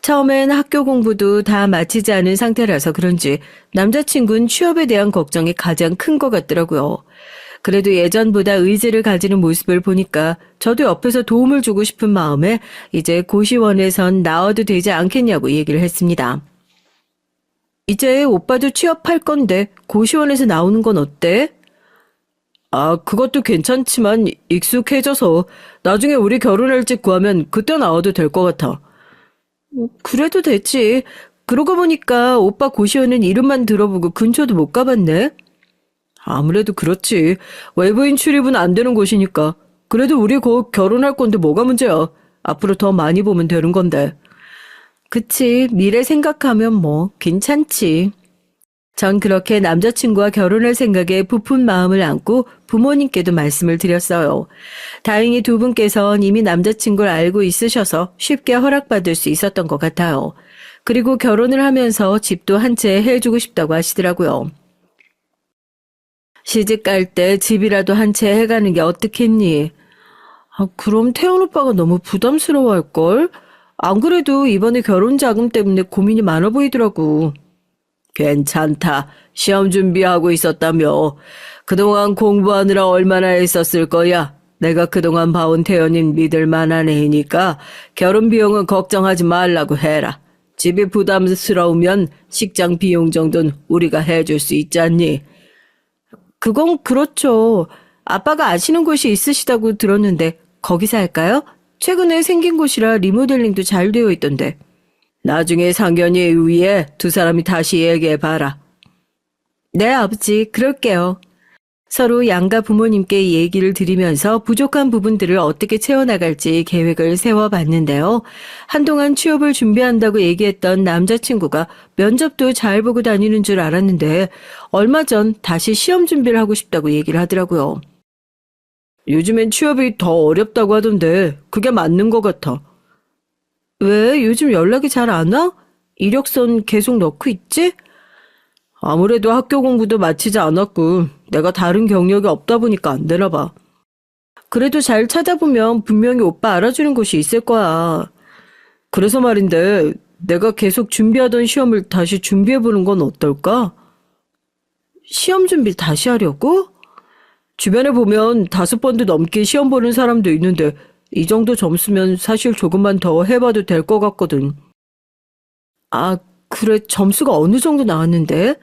처음엔 학교 공부도 다 마치지 않은 상태라서 그런지 남자친구는 취업에 대한 걱정이 가장 큰 것 같더라고요. 그래도 예전보다 의지를 가지는 모습을 보니까 저도 옆에서 도움을 주고 싶은 마음에 이제 고시원에선 나와도 되지 않겠냐고 얘기를 했습니다. 이제 오빠도 취업할 건데 고시원에서 나오는 건 어때? 아, 그것도 괜찮지만 익숙해져서 나중에 우리 결혼할 집 구하면 그때 나와도 될 것 같아. 그래도 되지. 그러고 보니까 오빠 고시원은 이름만 들어보고 근처도 못 가봤네. 아무래도 그렇지. 외부인 출입은 안 되는 곳이니까. 그래도 우리 곧 결혼할 건데 뭐가 문제야. 앞으로 더 많이 보면 되는 건데. 그치, 미래 생각하면 뭐 괜찮지. 전 그렇게 남자친구와 결혼할 생각에 부푼 마음을 안고 부모님께도 말씀을 드렸어요. 다행히 두 분께선 이미 남자친구를 알고 있으셔서 쉽게 허락받을 수 있었던 것 같아요. 그리고 결혼을 하면서 집도 한 채 해주고 싶다고 하시더라고요. 시집 갈 때 집이라도 한 채 해가는 게 어떻겠니? 아, 그럼 태훈 오빠가 너무 부담스러워할걸? 안 그래도 이번에 결혼 자금 때문에 고민이 많아 보이더라고. 괜찮다. 시험 준비하고 있었다며. 그동안 공부하느라 얼마나 애썼을 거야. 내가 그동안 봐온 태연인 믿을 만한 애니까 결혼 비용은 걱정하지 말라고 해라. 집이 부담스러우면 식장 비용 정도는 우리가 해줄 수 있지 않니? 그건 그렇죠. 아빠가 아시는 곳이 있으시다고 들었는데 거기서 할까요? 최근에 생긴 곳이라 리모델링도 잘 되어 있던데. 나중에 상견례 이후에 두 사람이 다시 얘기해봐라. 네, 아버지. 그럴게요. 서로 양가 부모님께 얘기를 드리면서 부족한 부분들을 어떻게 채워나갈지 계획을 세워봤는데요. 한동안 취업을 준비한다고 얘기했던 남자친구가 면접도 잘 보고 다니는 줄 알았는데 얼마 전 다시 시험 준비를 하고 싶다고 얘기를 하더라고요. 요즘엔 취업이 더 어렵다고 하던데 그게 맞는 것 같아. 왜? 요즘 연락이 잘 안 와? 이력서는 계속 넣고 있지? 아무래도 학교 공부도 마치지 않았고 내가 다른 경력이 없다 보니까 안 되나 봐. 그래도 잘 찾아보면 분명히 오빠 알아주는 곳이 있을 거야. 그래서 말인데 내가 계속 준비하던 시험을 다시 준비해보는 건 어떨까? 시험 준비 다시 하려고? 주변에 보면 5번도 넘게 시험 보는 사람도 있는데 이 정도 점수면 사실 조금만 더 해봐도 될 것 같거든. 아, 그래. 점수가 어느 정도 나왔는데?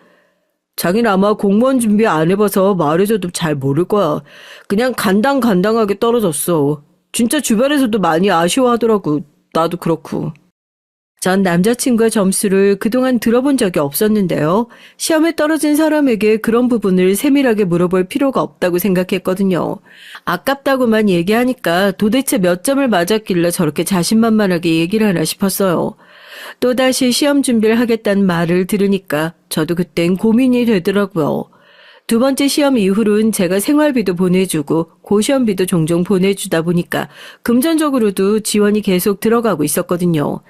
자기는 아마 공무원 준비 안 해봐서 말해줘도 잘 모를 거야. 그냥 간당간당하게 떨어졌어. 진짜 주변에서도 많이 아쉬워하더라고. 나도 그렇고. 전 남자친구의 점수를 그동안 들어본 적이 없었는데요. 시험에 떨어진 사람에게 그런 부분을 세밀하게 물어볼 필요가 없다고 생각했거든요. 아깝다고만 얘기하니까 도대체 몇 점을 맞았길래 저렇게 자신만만하게 얘기를 하나 싶었어요. 또다시 시험 준비를 하겠다는 말을 들으니까 저도 그땐 고민이 되더라고요. 두 번째 시험 이후로는 제가 생활비도 보내주고 고시험비도 종종 보내주다 보니까 금전적으로도 지원이 계속 들어가고 있었거든요.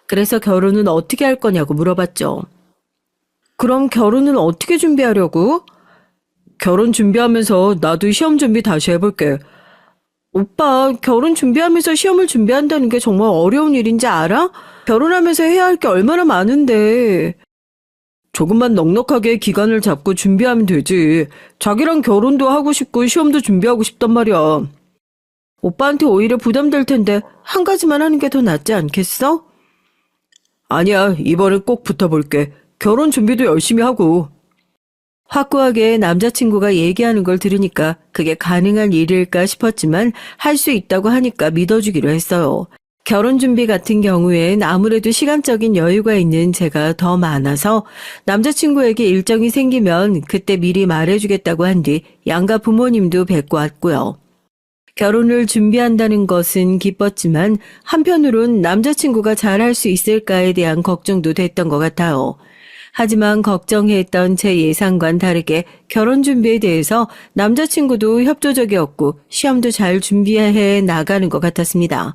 그래서 결혼은 어떻게 할 거냐고 물어봤죠. 그럼 결혼은 어떻게 준비하려고? 결혼 준비하면서 나도 시험 준비 다시 해볼게. 오빠, 결혼 준비하면서 시험을 준비한다는 게 정말 어려운 일인지 알아? 결혼하면서 해야 할 게 얼마나 많은데. 조금만 넉넉하게 기간을 잡고 준비하면 되지. 자기랑 결혼도 하고 싶고 시험도 준비하고 싶단 말이야. 오빠한테 오히려 부담될 텐데 한 가지만 하는 게 더 낫지 않겠어? 아니야, 이번엔 꼭 붙어볼게. 결혼 준비도 열심히 하고. 확고하게 남자친구가 얘기하는 걸 들으니까 그게 가능한 일일까 싶었지만 할 수 있다고 하니까 믿어주기로 했어요. 결혼 준비 같은 경우엔 아무래도 시간적인 여유가 있는 제가 더 많아서 남자친구에게 일정이 생기면 그때 미리 말해주겠다고 한 뒤 양가 부모님도 뵙고 왔고요. 결혼을 준비한다는 것은 기뻤지만 한편으론 남자친구가 잘할 수 있을까에 대한 걱정도 됐던 것 같아요. 하지만 걱정했던 제 예상과는 다르게 결혼 준비에 대해서 남자친구도 협조적이었고 시험도 잘 준비해 나가는 것 같았습니다.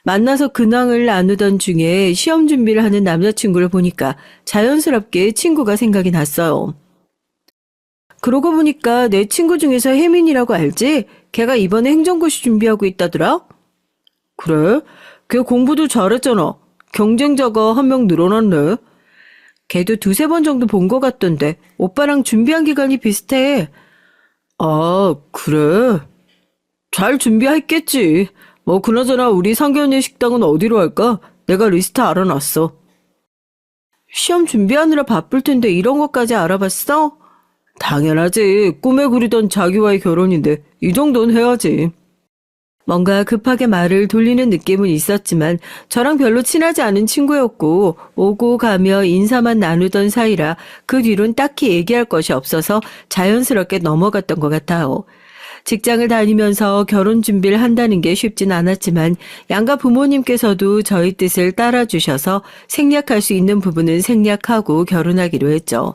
만나서 근황을 나누던 중에 시험 준비를 하는 남자친구를 보니까 자연스럽게 친구가 생각이 났어요. 그러고 보니까 내 친구 중에서 혜민이라고 알지? 걔가 이번에 행정고시 준비하고 있다더라? 그래? 걔 공부도 잘했잖아. 경쟁자가 한 명 늘어났네. 걔도 두세 번 정도 본 것 같던데 오빠랑 준비한 기간이 비슷해. 아, 그래? 잘 준비했겠지. 뭐 그나저나 우리 상견례 식당은 어디로 할까? 내가 리스트 알아놨어. 시험 준비하느라 바쁠 텐데 이런 것까지 알아봤어? 당연하지. 꿈에 그리던 자기와의 결혼인데 이 정도는 해야지. 뭔가 급하게 말을 돌리는 느낌은 있었지만 저랑 별로 친하지 않은 친구였고 오고 가며 인사만 나누던 사이라 그 뒤론 딱히 얘기할 것이 없어서 자연스럽게 넘어갔던 것 같아요. 직장을 다니면서 결혼 준비를 한다는 게 쉽진 않았지만 양가 부모님께서도 저희 뜻을 따라주셔서 생략할 수 있는 부분은 생략하고 결혼하기로 했죠.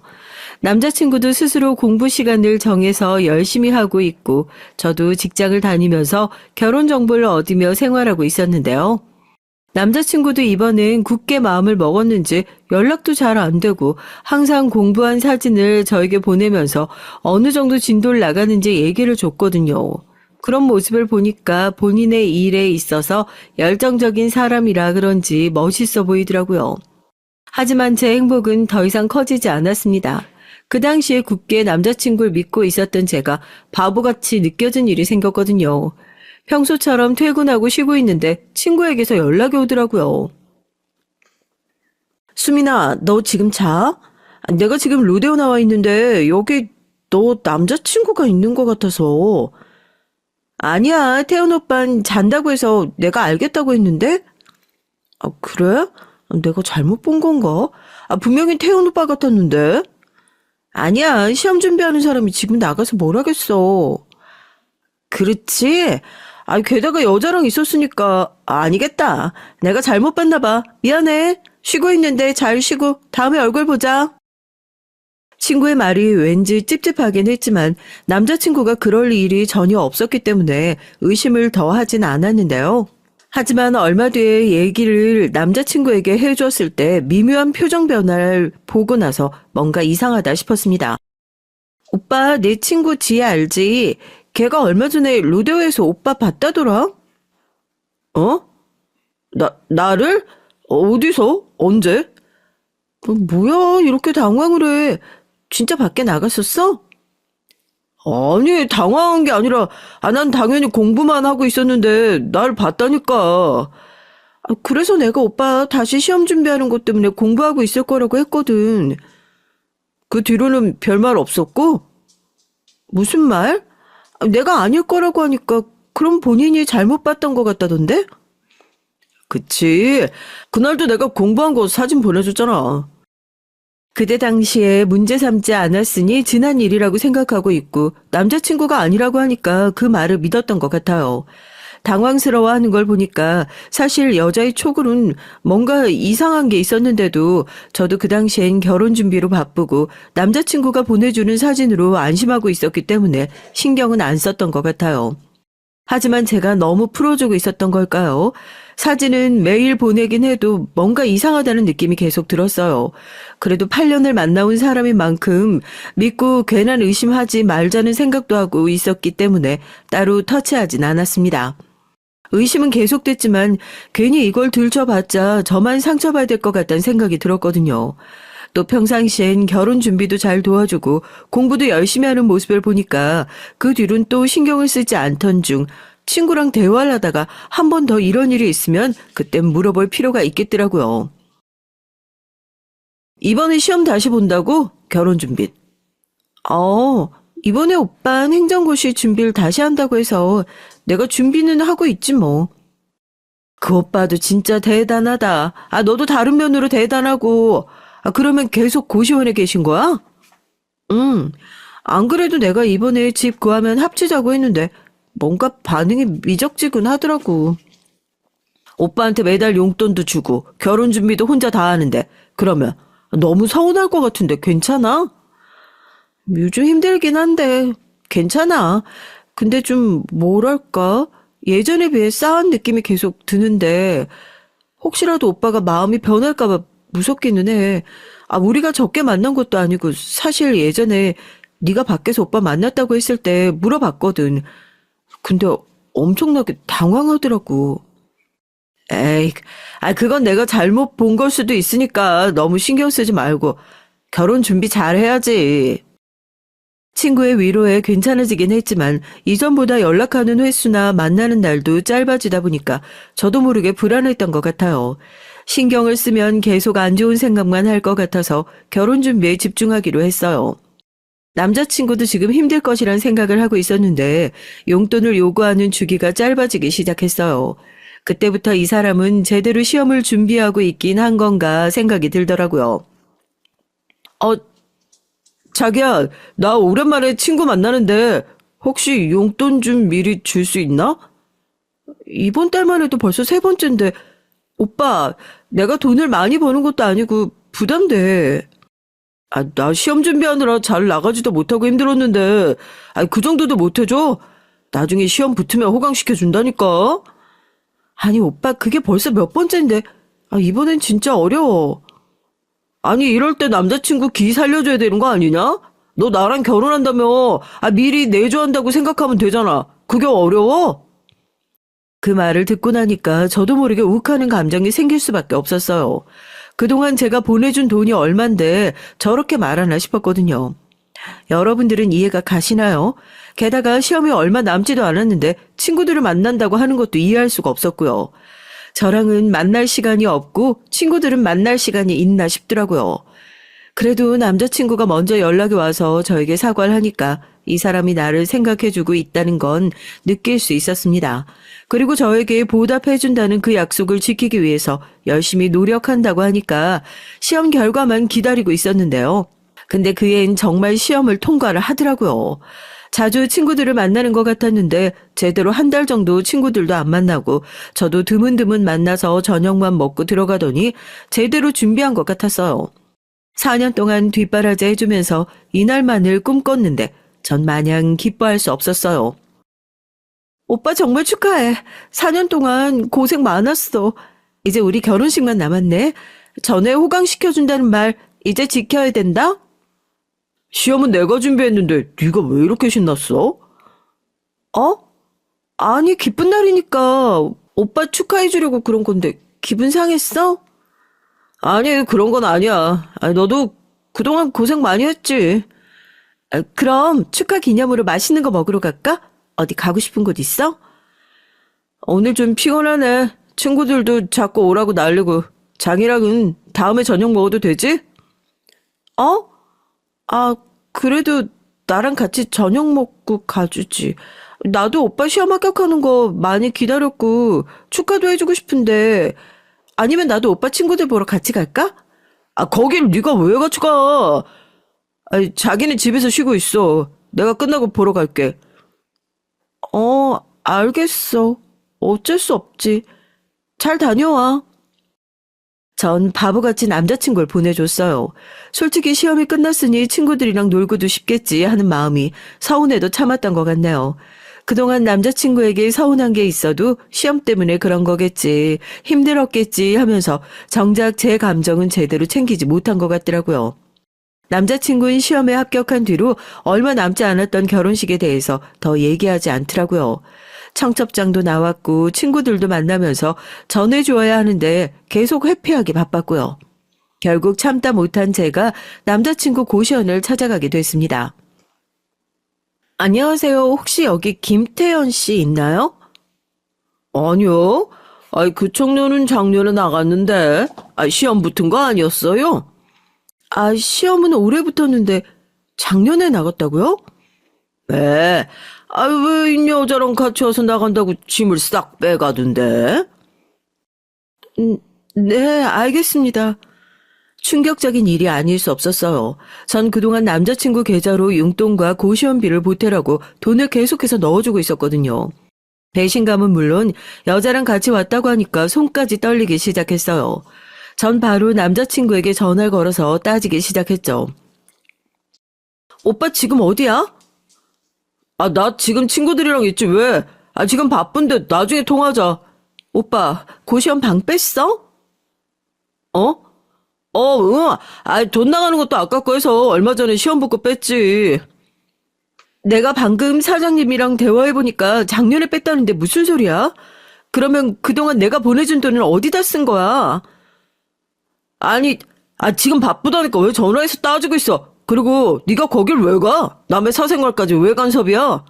남자친구도 스스로 공부 시간을 정해서 열심히 하고 있고 저도 직장을 다니면서 결혼 정보를 얻으며 생활하고 있었는데요. 남자친구도 이번엔 굳게 마음을 먹었는지 연락도 잘 안 되고 항상 공부한 사진을 저에게 보내면서 어느 정도 진도를 나가는지 얘기를 줬거든요. 그런 모습을 보니까 본인의 일에 있어서 열정적인 사람이라 그런지 멋있어 보이더라고요. 하지만 제 행복은 더 이상 커지지 않았습니다. 그 당시에 굳게 남자친구를 믿고 있었던 제가 바보같이 느껴진 일이 생겼거든요. 평소처럼 퇴근하고 쉬고 있는데 친구에게서 연락이 오더라고요. 수민아, 너 지금 자? 내가 지금 로데오 나와 있는데 여기 너 남자친구가 있는 것 같아서. 아니야, 태훈 오빤 잔다고 해서 내가 알겠다고 했는데? 아, 그래? 내가 잘못 본 건가? 분명히 태훈 오빠 같았는데? 아니야, 시험 준비하는 사람이 지금 나가서 뭘 하겠어. 그렇지? 게다가 여자랑 있었으니까 아니겠다. 내가 잘못 봤나 봐. 미안해. 쉬고 있는데 잘 쉬고 다음에 얼굴 보자. 친구의 말이 왠지 찝찝하긴 했지만 남자친구가 그럴 일이 전혀 없었기 때문에 의심을 더 하진 않았는데요. 하지만 얼마 뒤에 얘기를 남자친구에게 해줬을 때 미묘한 표정 변화를 보고 나서 뭔가 이상하다 싶었습니다. 오빠, 내 친구 지혜 알지? 걔가 얼마 전에 로데오에서 오빠 봤다더라? 어? 나를? 어디서? 언제? 뭐야, 이렇게 당황을 해. 진짜 밖에 나갔었어? 아니, 당황한 게 아니라, 난 당연히 공부만 하고 있었는데, 날 봤다니까. 그래서 내가 오빠 다시 시험 준비하는 것 때문에 공부하고 있을 거라고 했거든. 그 뒤로는 별말 없었고? 무슨 말? 내가 아닐 거라고 하니까, 그럼 본인이 잘못 봤던 것 같다던데? 그치. 그날도 내가 공부한 거 사진 보내줬잖아. 그때 당시에 문제 삼지 않았으니 지난 일이라고 생각하고 있고 남자친구가 아니라고 하니까 그 말을 믿었던 것 같아요. 당황스러워하는 걸 보니까 사실 여자의 촉으로는 뭔가 이상한 게 있었는데도 저도 그 당시엔 결혼 준비로 바쁘고 남자친구가 보내주는 사진으로 안심하고 있었기 때문에 신경은 안 썼던 것 같아요. 하지만 제가 너무 풀어주고 있었던 걸까요? 사진은 매일 보내긴 해도 뭔가 이상하다는 느낌이 계속 들었어요. 그래도 8년을 만나온 사람인 만큼 믿고 괜한 의심하지 말자는 생각도 하고 있었기 때문에 따로 터치하진 않았습니다. 의심은 계속됐지만 괜히 이걸 들춰봤자 저만 상처받을 것 같다는 생각이 들었거든요. 또 평상시엔 결혼 준비도 잘 도와주고 공부도 열심히 하는 모습을 보니까 그 뒤로는 또 신경을 쓰지 않던 중 친구랑 대화를 하다가 한 번 더 이런 일이 있으면 그땐 물어볼 필요가 있겠더라고요. 이번에 시험 다시 본다고? 결혼 준비. 이번에 오빠는 행정고시 준비를 다시 한다고 해서 내가 준비는 하고 있지 뭐. 그 오빠도 진짜 대단하다. 너도 다른 면으로 대단하고. 그러면 계속 고시원에 계신 거야? 응. 안 그래도 내가 이번에 집 구하면 합치자고 했는데 뭔가 반응이 미적지근하더라고. 오빠한테 매달 용돈도 주고 결혼 준비도 혼자 다 하는데 그러면 너무 서운할 것 같은데 괜찮아? 요즘 힘들긴 한데 괜찮아. 근데 좀 뭐랄까 예전에 비해 싸한 느낌이 계속 드는데 혹시라도 오빠가 마음이 변할까 봐 무섭기는 해. 우리가 적게 만난 것도 아니고 사실 예전에 네가 밖에서 오빠 만났다고 했을 때 물어봤거든. 근데 엄청나게 당황하더라고. 에이, 그건 내가 잘못 본 걸 수도 있으니까 너무 신경 쓰지 말고 결혼 준비 잘 해야지. 친구의 위로에 괜찮아지긴 했지만 이전보다 연락하는 횟수나 만나는 날도 짧아지다 보니까 저도 모르게 불안했던 것 같아요. 신경을 쓰면 계속 안 좋은 생각만 할 것 같아서 결혼 준비에 집중하기로 했어요. 남자친구도 지금 힘들 것이란 생각을 하고 있었는데 용돈을 요구하는 주기가 짧아지기 시작했어요. 그때부터 이 사람은 제대로 시험을 준비하고 있긴 한 건가 생각이 들더라고요. 자기야, 나 오랜만에 친구 만나는데 혹시 용돈 좀 미리 줄 수 있나? 이번 달만 해도 벌써 세 번째인데 오빠, 내가 돈을 많이 버는 것도 아니고 부담돼. 나 시험 준비하느라 잘 나가지도 못하고 힘들었는데 그 정도도 못 해줘? 나중에 시험 붙으면 호강시켜 준다니까. 아니 오빠 그게 벌써 몇 번째인데 이번엔 진짜 어려워. 아니 이럴 때 남자친구 기 살려줘야 되는 거 아니냐? 너 나랑 결혼한다며 미리 내조한다고 생각하면 되잖아. 그게 어려워? 그 말을 듣고 나니까 저도 모르게 욱하는 감정이 생길 수밖에 없었어요. 그동안 제가 보내준 돈이 얼만데 저렇게 말하나 싶었거든요. 여러분들은 이해가 가시나요? 게다가 시험이 얼마 남지도 않았는데 친구들을 만난다고 하는 것도 이해할 수가 없었고요. 저랑은 만날 시간이 없고 친구들은 만날 시간이 있나 싶더라고요. 그래도 남자친구가 먼저 연락이 와서 저에게 사과를 하니까 이 사람이 나를 생각해주고 있다는 건 느낄 수 있었습니다. 그리고 저에게 보답해준다는 그 약속을 지키기 위해서 열심히 노력한다고 하니까 시험 결과만 기다리고 있었는데요. 근데 그 애는 정말 시험을 통과를 하더라고요. 자주 친구들을 만나는 것 같았는데 제대로 한 달 정도 친구들도 안 만나고 저도 드문드문 만나서 저녁만 먹고 들어가더니 제대로 준비한 것 같았어요. 4년 동안 뒷바라지 해주면서 이날만을 꿈꿨는데 전 마냥 기뻐할 수 없었어요. 오빠 정말 축하해. 4년 동안 고생 많았어. 이제 우리 결혼식만 남았네. 전에 호강시켜준다는 말 이제 지켜야 된다? 시험은 내가 준비했는데 네가 왜 이렇게 신났어? 아니 기쁜 날이니까 오빠 축하해주려고 그런 건데 기분 상했어? 아니 그런 건 아니야. 너도 그동안 고생 많이 했지. 그럼 축하 기념으로 맛있는 거 먹으러 갈까? 어디 가고 싶은 곳 있어? 오늘 좀 피곤하네. 친구들도 자꾸 오라고 난리고. 장이랑은 다음에 저녁 먹어도 되지? 그래도 나랑 같이 저녁 먹고 가주지. 나도 오빠 시험 합격하는 거 많이 기다렸고 축하도 해주고 싶은데 아니면 나도 오빠 친구들 보러 같이 갈까? 아, 거길 네가 왜 같이 가? 아니, 자기는 집에서 쉬고 있어. 내가 끝나고 보러 갈게. 알겠어. 어쩔 수 없지. 잘 다녀와. 전 바보같이 남자친구를 보내줬어요. 솔직히 시험이 끝났으니 친구들이랑 놀고도 싶겠지 하는 마음이 서운해도 참았던 것 같네요. 그동안 남자친구에게 서운한 게 있어도 시험 때문에 그런 거겠지, 힘들었겠지 하면서 정작 제 감정은 제대로 챙기지 못한 것 같더라고요. 남자친구는 시험에 합격한 뒤로 얼마 남지 않았던 결혼식에 대해서 더 얘기하지 않더라고요. 청첩장도 나왔고 친구들도 만나면서 전해주어야 하는데 계속 회피하기 바빴고요. 결국 참다 못한 제가 남자친구 고시원을 찾아가게 됐습니다. 안녕하세요. 혹시 여기 김태현 씨 있나요? 아니요. 아이, 그 청년은 작년에 나갔는데, 시험 붙은 거 아니었어요? 시험은 올해 붙었는데 작년에 나갔다고요? 네. 왜 이 여자랑 같이 와서 나간다고 짐을 싹 빼가던데? 네, 알겠습니다. 충격적인 일이 아닐 수 없었어요. 전 그동안 남자친구 계좌로 용돈과 고시원비를 보태라고 돈을 계속해서 넣어주고 있었거든요. 배신감은 물론 여자랑 같이 왔다고 하니까 손까지 떨리기 시작했어요. 전 바로 남자친구에게 전화를 걸어서 따지기 시작했죠. 오빠 지금 어디야? 나 지금 친구들이랑 있지 왜? 지금 바쁜데 나중에 통화하자. 오빠, 고시원 방 뺐어? 응. 돈 나가는 것도 아깝고 해서 얼마 전에 시험 붙고 뺐지. 내가 방금 사장님이랑 대화해보니까 작년에 뺐다는데 무슨 소리야? 그러면 그동안 내가 보내준 돈은 어디다 쓴 거야? 아니, 지금 바쁘다니까 왜 전화해서 따지고 있어? 그리고 네가 거길 왜 가? 남의 사생활까지 왜 간섭이야?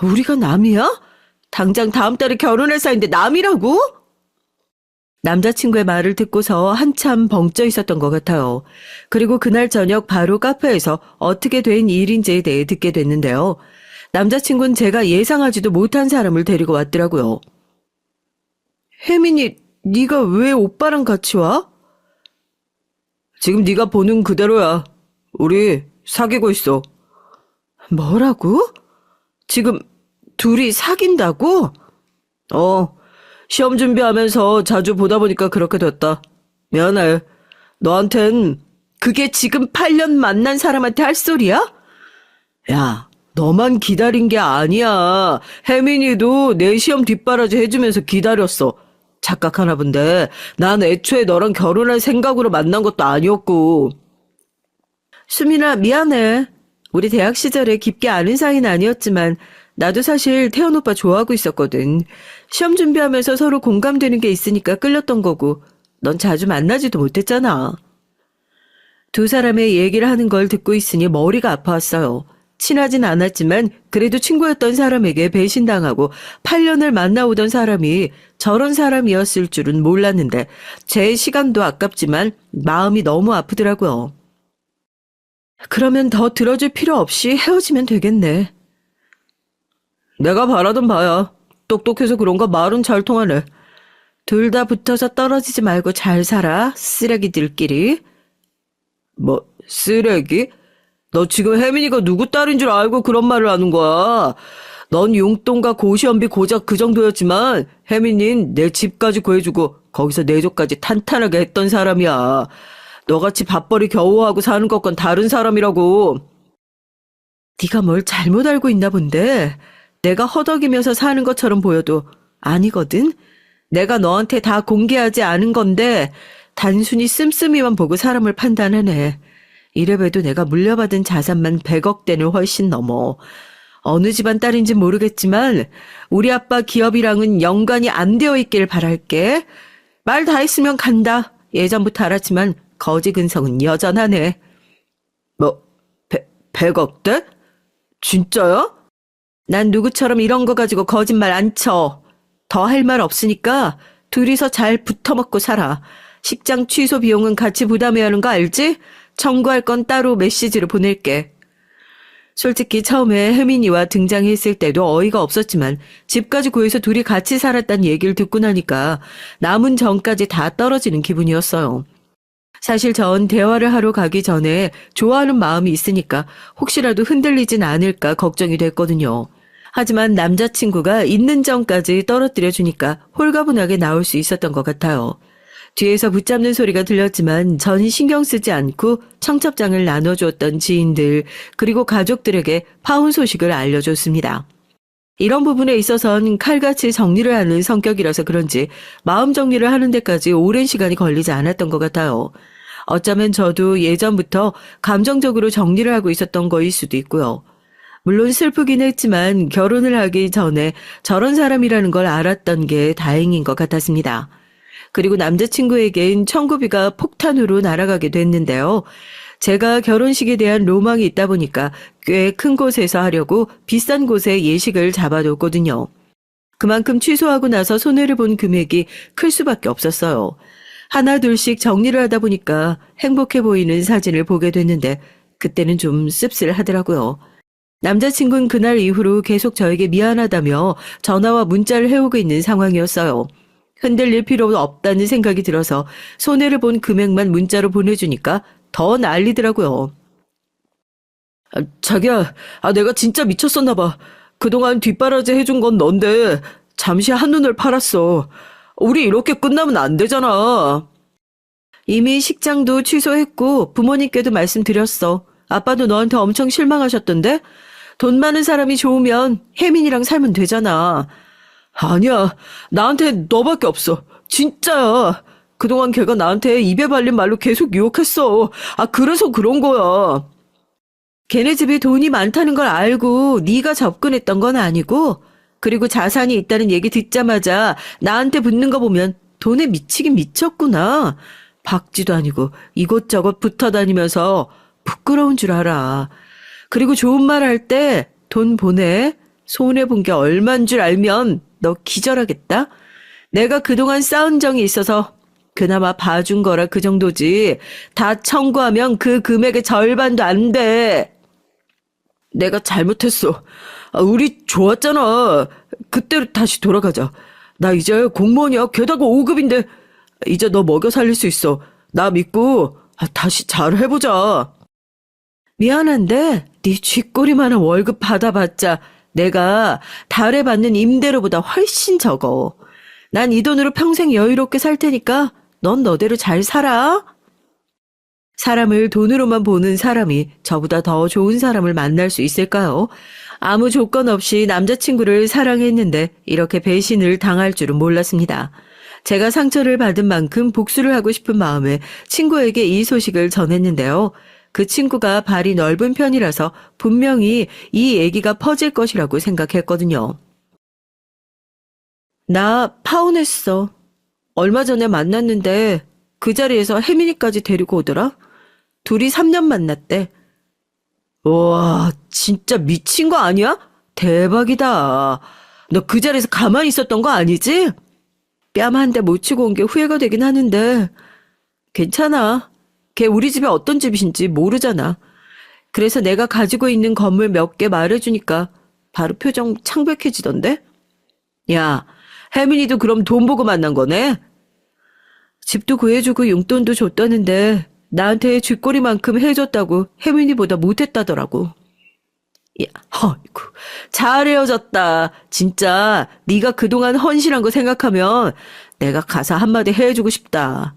우리가 남이야? 당장 다음 달에 결혼할 사이인데 남이라고? 남자친구의 말을 듣고서 한참 벙쪄 있었던 것 같아요. 그리고 그날 저녁 바로 카페에서 어떻게 된 일인지에 대해 듣게 됐는데요. 남자친구는 제가 예상하지도 못한 사람을 데리고 왔더라고요. 혜민이, 네가 왜 오빠랑 같이 와? 지금 네가 보는 그대로야. 우리 사귀고 있어. 뭐라고? 지금 둘이 사귄다고? 시험 준비하면서 자주 보다 보니까 그렇게 됐다. 미안해. 너한텐 그게 지금 8년 만난 사람한테 할 소리야? 야, 너만 기다린 게 아니야. 혜민이도 내 시험 뒷바라지 해주면서 기다렸어. 착각하나 본데 난 애초에 너랑 결혼할 생각으로 만난 것도 아니었고. 수민아, 미안해. 우리 대학 시절에 깊게 아는 사이는 아니었지만 나도 사실 태연 오빠 좋아하고 있었거든. 시험 준비하면서 서로 공감되는 게 있으니까 끌렸던 거고 넌 자주 만나지도 못했잖아. 두 사람의 얘기를 하는 걸 듣고 있으니 머리가 아파왔어요. 친하진 않았지만 그래도 친구였던 사람에게 배신당하고 8년을 만나오던 사람이 저런 사람이었을 줄은 몰랐는데 제 시간도 아깝지만 마음이 너무 아프더라고요. 그러면 더 들어줄 필요 없이 헤어지면 되겠네. 내가 바라던 바야. 똑똑해서 그런가 말은 잘 통하네. 둘 다 붙어서 떨어지지 말고 잘 살아, 쓰레기들끼리. 뭐, 쓰레기? 너 지금 혜민이가 누구 딸인 줄 알고 그런 말을 하는 거야. 넌 용돈과 고시원비 고작 그 정도였지만 혜민이는 내 집까지 구해주고 거기서 내조까지 탄탄하게 했던 사람이야. 너같이 밥벌이 겨우하고 사는 것건 다른 사람이라고. 네가 뭘 잘못 알고 있나 본데. 내가 허덕이면서 사는 것처럼 보여도 아니거든. 내가 너한테 다 공개하지 않은 건데 단순히 씀씀이만 보고 사람을 판단하네. 이래봬도 내가 물려받은 자산만 100억대는 훨씬 넘어. 어느 집안 딸인지 모르겠지만 우리 아빠 기업이랑은 연관이 안 되어 있길 바랄게. 말 다 했으면 간다. 예전부터 알았지만 거지 근성은 여전하네. 뭐, 100억대? 진짜야? 난 누구처럼 이런 거 가지고 거짓말 안 쳐. 더 할 말 없으니까 둘이서 잘 붙어먹고 살아. 식장 취소 비용은 같이 부담해야 하는 거 알지? 청구할 건 따로 메시지로 보낼게. 솔직히 처음에 혜민이와 등장했을 때도 어이가 없었지만 집까지 구해서 둘이 같이 살았다는 얘기를 듣고 나니까 남은 정까지 다 떨어지는 기분이었어요. 사실 전 대화를 하러 가기 전에 좋아하는 마음이 있으니까 혹시라도 흔들리진 않을까 걱정이 됐거든요. 하지만 남자친구가 있는 정까지 떨어뜨려 주니까 홀가분하게 나올 수 있었던 것 같아요. 뒤에서 붙잡는 소리가 들렸지만 전 신경 쓰지 않고 청첩장을 나눠주었던 지인들 그리고 가족들에게 파혼 소식을 알려줬습니다. 이런 부분에 있어선 칼같이 정리를 하는 성격이라서 그런지 마음 정리를 하는 데까지 오랜 시간이 걸리지 않았던 것 같아요. 어쩌면 저도 예전부터 감정적으로 정리를 하고 있었던 거일 수도 있고요. 물론 슬프긴 했지만 결혼을 하기 전에 저런 사람이라는 걸 알았던 게 다행인 것 같았습니다. 그리고 남자친구에겐 청구비가 폭탄으로 날아가게 됐는데요. 제가 결혼식에 대한 로망이 있다 보니까 꽤 큰 곳에서 하려고 비싼 곳에 예식을 잡아뒀거든요. 그만큼 취소하고 나서 손해를 본 금액이 클 수밖에 없었어요. 하나 둘씩 정리를 하다 보니까 행복해 보이는 사진을 보게 됐는데 그때는 좀 씁쓸하더라고요. 남자친구는 그날 이후로 계속 저에게 미안하다며 전화와 문자를 해오고 있는 상황이었어요. 흔들릴 필요도 없다는 생각이 들어서 손해를 본 금액만 문자로 보내주니까 더 난리더라고요. 자기야, 내가 진짜 미쳤었나 봐. 그동안 뒷바라지 해준 건 넌데 잠시 한눈을 팔았어. 우리 이렇게 끝나면 안 되잖아. 이미 식장도 취소했고 부모님께도 말씀드렸어. 아빠도 너한테 엄청 실망하셨던데? 돈 많은 사람이 좋으면 혜민이랑 살면 되잖아. 아니야, 나한테 너밖에 없어. 진짜야. 그동안 걔가 나한테 입에 발린 말로 계속 유혹했어. 그래서 그런 거야. 걔네 집이 돈이 많다는 걸 알고 네가 접근했던 건 아니고, 그리고 자산이 있다는 얘기 듣자마자 나한테 붙는 거 보면 돈에 미치긴 미쳤구나. 박쥐도 아니고 이곳저곳 붙어 다니면서 부끄러운 줄 알아. 그리고 좋은 말 할 때 돈 보내. 손해본 게 얼만 줄 알면 너 기절하겠다. 내가 그동안 쌓은 정이 있어서 그나마 봐준 거라 그 정도지. 다 청구하면 그 금액의 절반도 안 돼. 내가 잘못했어. 우리 좋았잖아. 그때로 다시 돌아가자. 나 이제 공무원이야. 게다가 5급인데. 이제 너 먹여 살릴 수 있어. 나 믿고 다시 잘 해보자. 미안한데 네 쥐꼬리만한 월급 받아봤자 내가 달에 받는 임대료보다 훨씬 적어. 난 이 돈으로 평생 여유롭게 살 테니까 넌 너대로 잘 살아. 사람을 돈으로만 보는 사람이 저보다 더 좋은 사람을 만날 수 있을까요? 아무 조건 없이 남자친구를 사랑했는데 이렇게 배신을 당할 줄은 몰랐습니다. 제가 상처를 받은 만큼 복수를 하고 싶은 마음에 친구에게 이 소식을 전했는데요. 그 친구가 발이 넓은 편이라서 분명히 이 얘기가 퍼질 것이라고 생각했거든요. 나 파혼했어. 얼마 전에 만났는데 그 자리에서 혜민이까지 데리고 오더라. 둘이 3년 만났대. 와, 진짜 미친 거 아니야? 대박이다. 너 그 자리에서 가만히 있었던 거 아니지? 뺨 한 대 못 치고 온 게 후회가 되긴 하는데 괜찮아. 걔 우리 집에 어떤 집인지 모르잖아. 그래서 내가 가지고 있는 건물 몇 개 말해주니까 바로 표정 창백해지던데? 야, 혜민이도 그럼 돈 보고 만난 거네? 집도 구해주고 용돈도 줬다는데 나한테 쥐꼬리만큼 해줬다고 혜민이보다 못했다더라고. 야, 어이구, 잘 헤어졌다. 진짜 네가 그동안 헌신한 거 생각하면 내가 가서 한마디 해주고 싶다.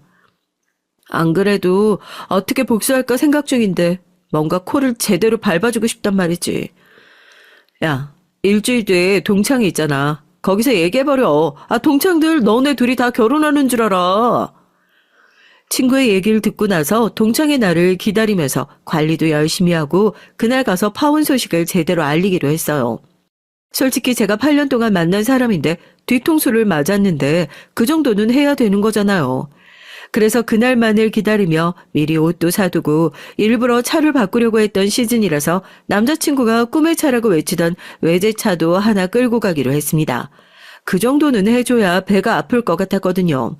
안 그래도 어떻게 복수할까 생각 중인데 뭔가 코를 제대로 밟아주고 싶단 말이지. 야, 일주일 뒤에 동창이 있잖아. 거기서 얘기해버려. 동창들 너네 둘이 다 결혼하는 줄 알아. 친구의 얘기를 듣고 나서 동창의 날을 기다리면서 관리도 열심히 하고 그날 가서 파혼 소식을 제대로 알리기로 했어요. 솔직히 제가 8년 동안 만난 사람인데 뒤통수를 맞았는데 그 정도는 해야 되는 거잖아요. 그래서 그날만을 기다리며 미리 옷도 사두고 일부러 차를 바꾸려고 했던 시즌이라서 남자친구가 꿈의 차라고 외치던 외제차도 하나 끌고 가기로 했습니다. 그 정도는 해줘야 배가 아플 것 같았거든요.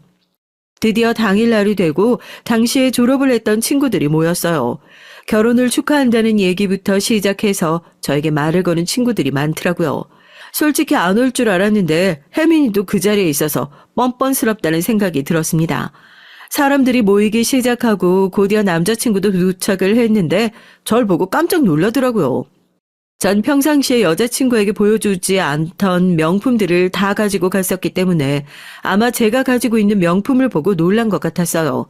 드디어 당일날이 되고 당시에 졸업을 했던 친구들이 모였어요. 결혼을 축하한다는 얘기부터 시작해서 저에게 말을 거는 친구들이 많더라고요. 솔직히 안 올 줄 알았는데 혜민이도 그 자리에 있어서 뻔뻔스럽다는 생각이 들었습니다. 사람들이 모이기 시작하고 곧이어 남자친구도 도착을 했는데 절 보고 깜짝 놀라더라고요. 전 평상시에 여자친구에게 보여주지 않던 명품들을 다 가지고 갔었기 때문에 아마 제가 가지고 있는 명품을 보고 놀란 것 같았어요.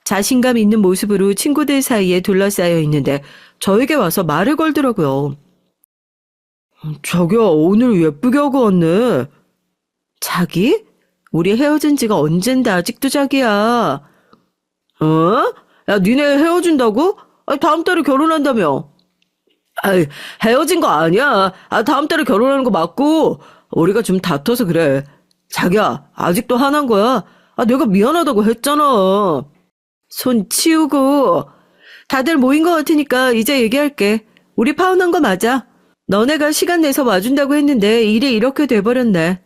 자신감 있는 모습으로 친구들 사이에 둘러싸여 있는데 저에게 와서 말을 걸더라고요. 자기야, 오늘 예쁘게 하고 왔네. 자기? 우리 헤어진 지가 언젠데 아직도 자기야. 어? 야, 니네 헤어진다고? 다음 달에 결혼한다며. 아이, 헤어진 거 아니야. 다음 달에 결혼하는 거 맞고, 우리가 좀 다퉈서 그래. 자기야, 아직도 화난 거야? 내가 미안하다고 했잖아. 손 치우고. 다들 모인 것 같으니까 이제 얘기할게. 우리 파혼한 거 맞아. 너네가 시간 내서 와준다고 했는데 일이 이렇게 돼버렸네.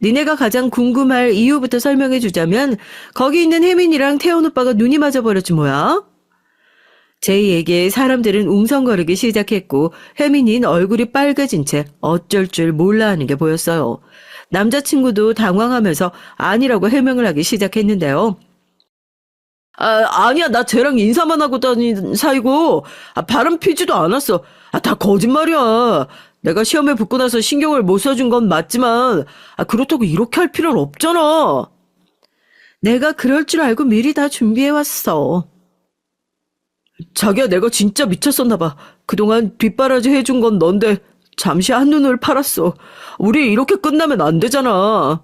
니네가 가장 궁금할 이유부터 설명해 주자면 거기 있는 혜민이랑 태연 오빠가 눈이 맞아버렸지 뭐야. 제 얘기에 사람들은 웅성거리기 시작했고 혜민이는 얼굴이 빨개진 채 어쩔 줄 몰라 하는 게 보였어요. 남자친구도 당황하면서 아니라고 해명을 하기 시작했는데요. 아니야. 나 쟤랑 인사만 하고 다닌 사이고, 바람 피지도 않았어. 다 거짓말이야. 내가 시험에 붙고 나서 신경을 못 써준 건 맞지만, 그렇다고 이렇게 할 필요는 없잖아. 내가 그럴 줄 알고 미리 다 준비해왔어. 자기야, 내가 진짜 미쳤었나 봐. 그동안 뒷바라지 해준 건 넌데, 잠시 한눈을 팔았어. 우리 이렇게 끝나면 안 되잖아.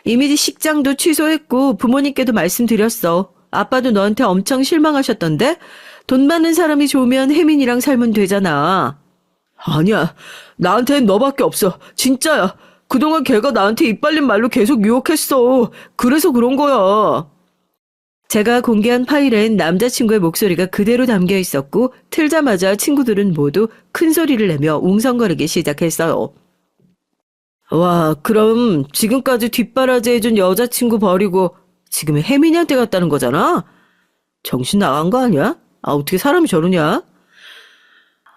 이미 식장도 취소했고 부모님께도 말씀드렸어. 아빠도 너한테 엄청 실망하셨던데? 돈 많은 사람이 좋으면 혜민이랑 살면 되잖아. 아니야. 나한텐 너밖에 없어. 진짜야. 그동안 걔가 나한테 입 벌린 말로 계속 유혹했어. 그래서 그런 거야. 제가 공개한 파일엔 남자친구의 목소리가 그대로 담겨 있었고 틀자마자 친구들은 모두 큰 소리를 내며 웅성거리기 시작했어요. 와, 그럼 지금까지 뒷바라지 해준 여자친구 버리고 지금 혜민이한테 갔다는 거잖아? 정신 나간 거 아니야? 어떻게 사람이 저러냐?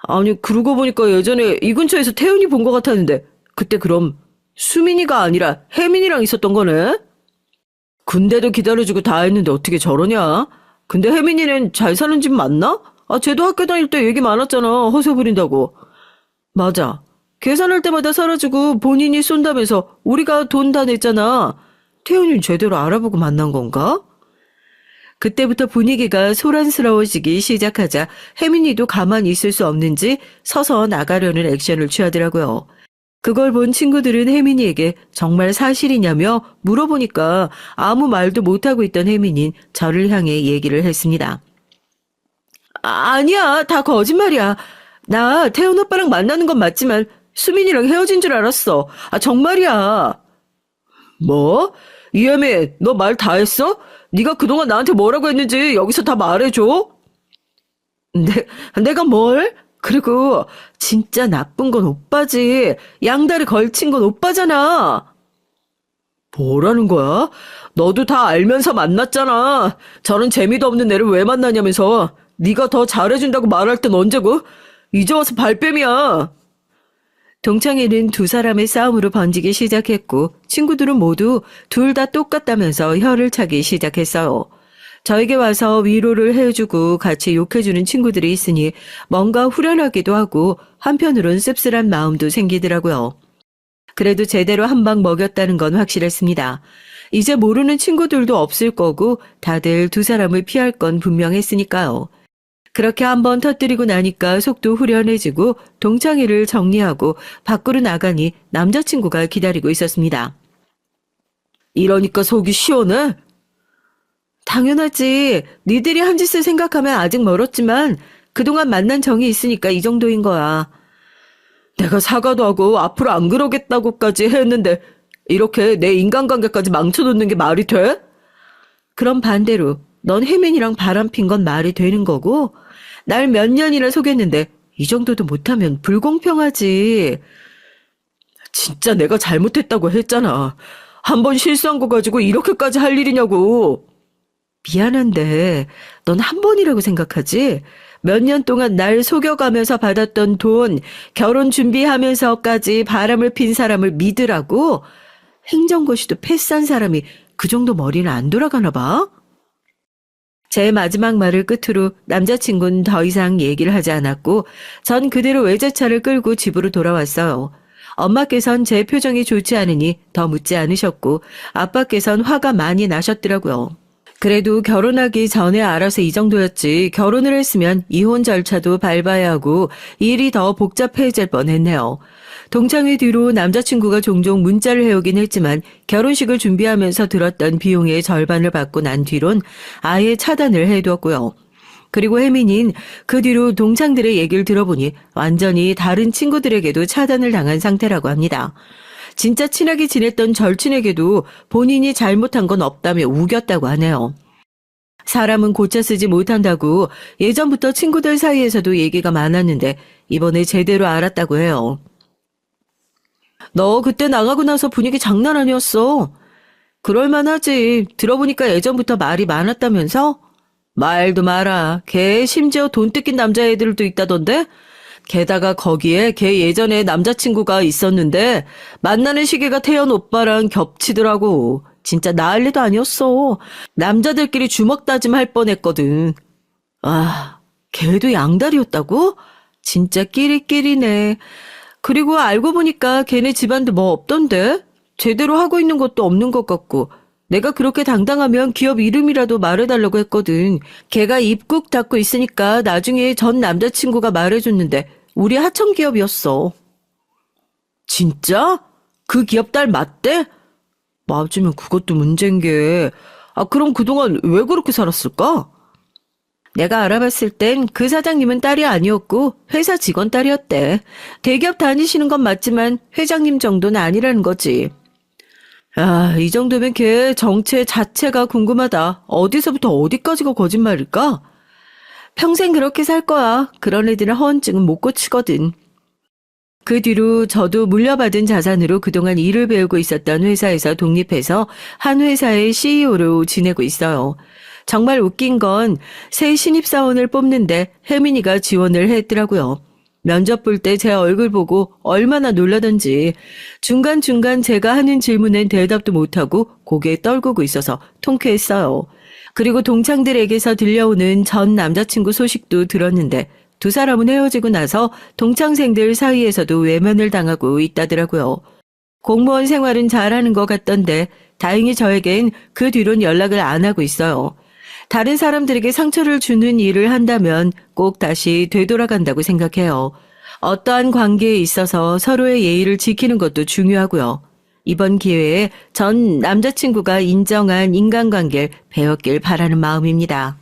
아니, 그러고 보니까 예전에 이 근처에서 태연이 본 것 같았는데 그때 그럼 수민이가 아니라 혜민이랑 있었던 거네? 군대도 기다려주고 다 했는데 어떻게 저러냐? 근데 혜민이는 잘 사는 집 맞나? 쟤도 학교 다닐 때 얘기 많았잖아. 허세 부린다고. 맞아. 계산할 때마다 사라지고 본인이 쏜다면서 우리가 돈 다 냈잖아. 태연이는 제대로 알아보고 만난 건가? 그때부터 분위기가 소란스러워지기 시작하자 혜민이도 가만히 있을 수 없는지 서서 나가려는 액션을 취하더라고요. 그걸 본 친구들은 혜민이에게 정말 사실이냐며 물어보니까 아무 말도 못하고 있던 혜민이는 저를 향해 얘기를 했습니다. 아니야, 다 거짓말이야. 나 태연 오빠랑 만나는 건 맞지만 수민이랑 헤어진 줄 알았어. 정말이야. 뭐? 이혜민, 너 말 다 했어? 네가 그동안 나한테 뭐라고 했는지 여기서 다 말해줘. 내가 뭘? 그리고 진짜 나쁜 건 오빠지. 양다리 걸친 건 오빠잖아. 뭐라는 거야? 너도 다 알면서 만났잖아. 저런 재미도 없는 애를 왜 만나냐면서. 네가 더 잘해준다고 말할 땐 언제고? 이제 와서 발뺌이야. 동창회는 두 사람의 싸움으로 번지기 시작했고 친구들은 모두 둘 다 똑같다면서 혀를 차기 시작했어요. 저에게 와서 위로를 해주고 같이 욕해주는 친구들이 있으니 뭔가 후련하기도 하고 한편으론 씁쓸한 마음도 생기더라고요. 그래도 제대로 한 방 먹였다는 건 확실했습니다. 이제 모르는 친구들도 없을 거고 다들 두 사람을 피할 건 분명했으니까요. 그렇게 한번 터뜨리고 나니까 속도 후련해지고 동창회를 정리하고 밖으로 나가니 남자친구가 기다리고 있었습니다. 이러니까 속이 시원해? 당연하지. 니들이 한 짓을 생각하면 아직 멀었지만 그동안 만난 정이 있으니까 이 정도인 거야. 내가 사과도 하고 앞으로 안 그러겠다고까지 했는데 이렇게 내 인간관계까지 망쳐놓는 게 말이 돼? 그럼 반대로 넌 혜민이랑 바람핀 건 말이 되는 거고 날 몇 년이나 속였는데 이 정도도 못하면 불공평하지. 진짜 내가 잘못했다고 했잖아. 한 번 실수한 거 가지고 이렇게까지 할 일이냐고. 미안한데 넌 한 번이라고 생각하지? 몇 년 동안 날 속여가면서 받았던 돈, 결혼 준비하면서까지 바람을 핀 사람을 믿으라고? 행정고시도 패스한 사람이 그 정도 머리는 안 돌아가나 봐? 제 마지막 말을 끝으로 남자친구는 더 이상 얘기를 하지 않았고 전 그대로 외제차를 끌고 집으로 돌아왔어요. 엄마께선 제 표정이 좋지 않으니 더 묻지 않으셨고 아빠께선 화가 많이 나셨더라고요. 그래도 결혼하기 전에 알아서 이 정도였지 결혼을 했으면 이혼 절차도 밟아야 하고 일이 더 복잡해질 뻔했네요. 동창회 뒤로 남자친구가 종종 문자를 해오긴 했지만 결혼식을 준비하면서 들었던 비용의 절반을 받고 난 뒤론 아예 차단을 해두었고요. 그리고 혜민이는 그 뒤로 동창들의 얘기를 들어보니 완전히 다른 친구들에게도 차단을 당한 상태라고 합니다. 진짜 친하게 지냈던 절친에게도 본인이 잘못한 건 없다며 우겼다고 하네요. 사람은 고쳐 쓰지 못한다고 예전부터 친구들 사이에서도 얘기가 많았는데 이번에 제대로 알았다고 해요. 너 그때 나가고 나서 분위기 장난 아니었어. 그럴만하지. 들어보니까 예전부터 말이 많았다면서? 말도 마라. 걔 심지어 돈 뜯긴 남자애들도 있다던데? 게다가 거기에 걔 예전에 남자친구가 있었는데 만나는 시기가 태연 오빠랑 겹치더라고. 진짜 난리도 아니었어. 남자들끼리 주먹 다짐할 뻔했거든. 아, 걔도 양다리였다고? 진짜 끼리끼리네. 그리고 알고 보니까 걔네 집안도 뭐 없던데? 제대로 하고 있는 것도 없는 것 같고 내가 그렇게 당당하면 기업 이름이라도 말해달라고 했거든. 걔가 입 꾹 닫고 있으니까 나중에 전 남자친구가 말해줬는데 우리 하청기업이었어. 진짜? 그 기업 딸 맞대? 맞으면 그것도 문제인 게. 아, 그럼 그동안 왜 그렇게 살았을까? 내가 알아봤을 땐 그 사장님은 딸이 아니었고 회사 직원 딸이었대. 대기업 다니시는 건 맞지만 회장님 정도는 아니라는 거지. 아, 이 정도면 걔 정체 자체가 궁금하다. 어디서부터 어디까지가 거짓말일까? 평생 그렇게 살 거야. 그런 애들은 허언증은 못 고치거든. 그 뒤로 저도 물려받은 자산으로 그동안 일을 배우고 있었던 회사에서 독립해서 한 회사의 CEO로 지내고 있어요. 정말 웃긴 건 새 신입사원을 뽑는데 혜민이가 지원을 했더라고요. 면접 볼 때 제 얼굴 보고 얼마나 놀라던지 중간중간 제가 하는 질문엔 대답도 못하고 고개 떨구고 있어서 통쾌했어요. 그리고 동창들에게서 들려오는 전 남자친구 소식도 들었는데 두 사람은 헤어지고 나서 동창생들 사이에서도 외면을 당하고 있다더라고요. 공무원 생활은 잘하는 것 같던데 다행히 저에겐 그 뒤론 연락을 안 하고 있어요. 다른 사람들에게 상처를 주는 일을 한다면 꼭 다시 되돌아간다고 생각해요. 어떠한 관계에 있어서 서로의 예의를 지키는 것도 중요하고요. 이번 기회에 전 남자친구가 인정한 인간관계를 배웠길 바라는 마음입니다.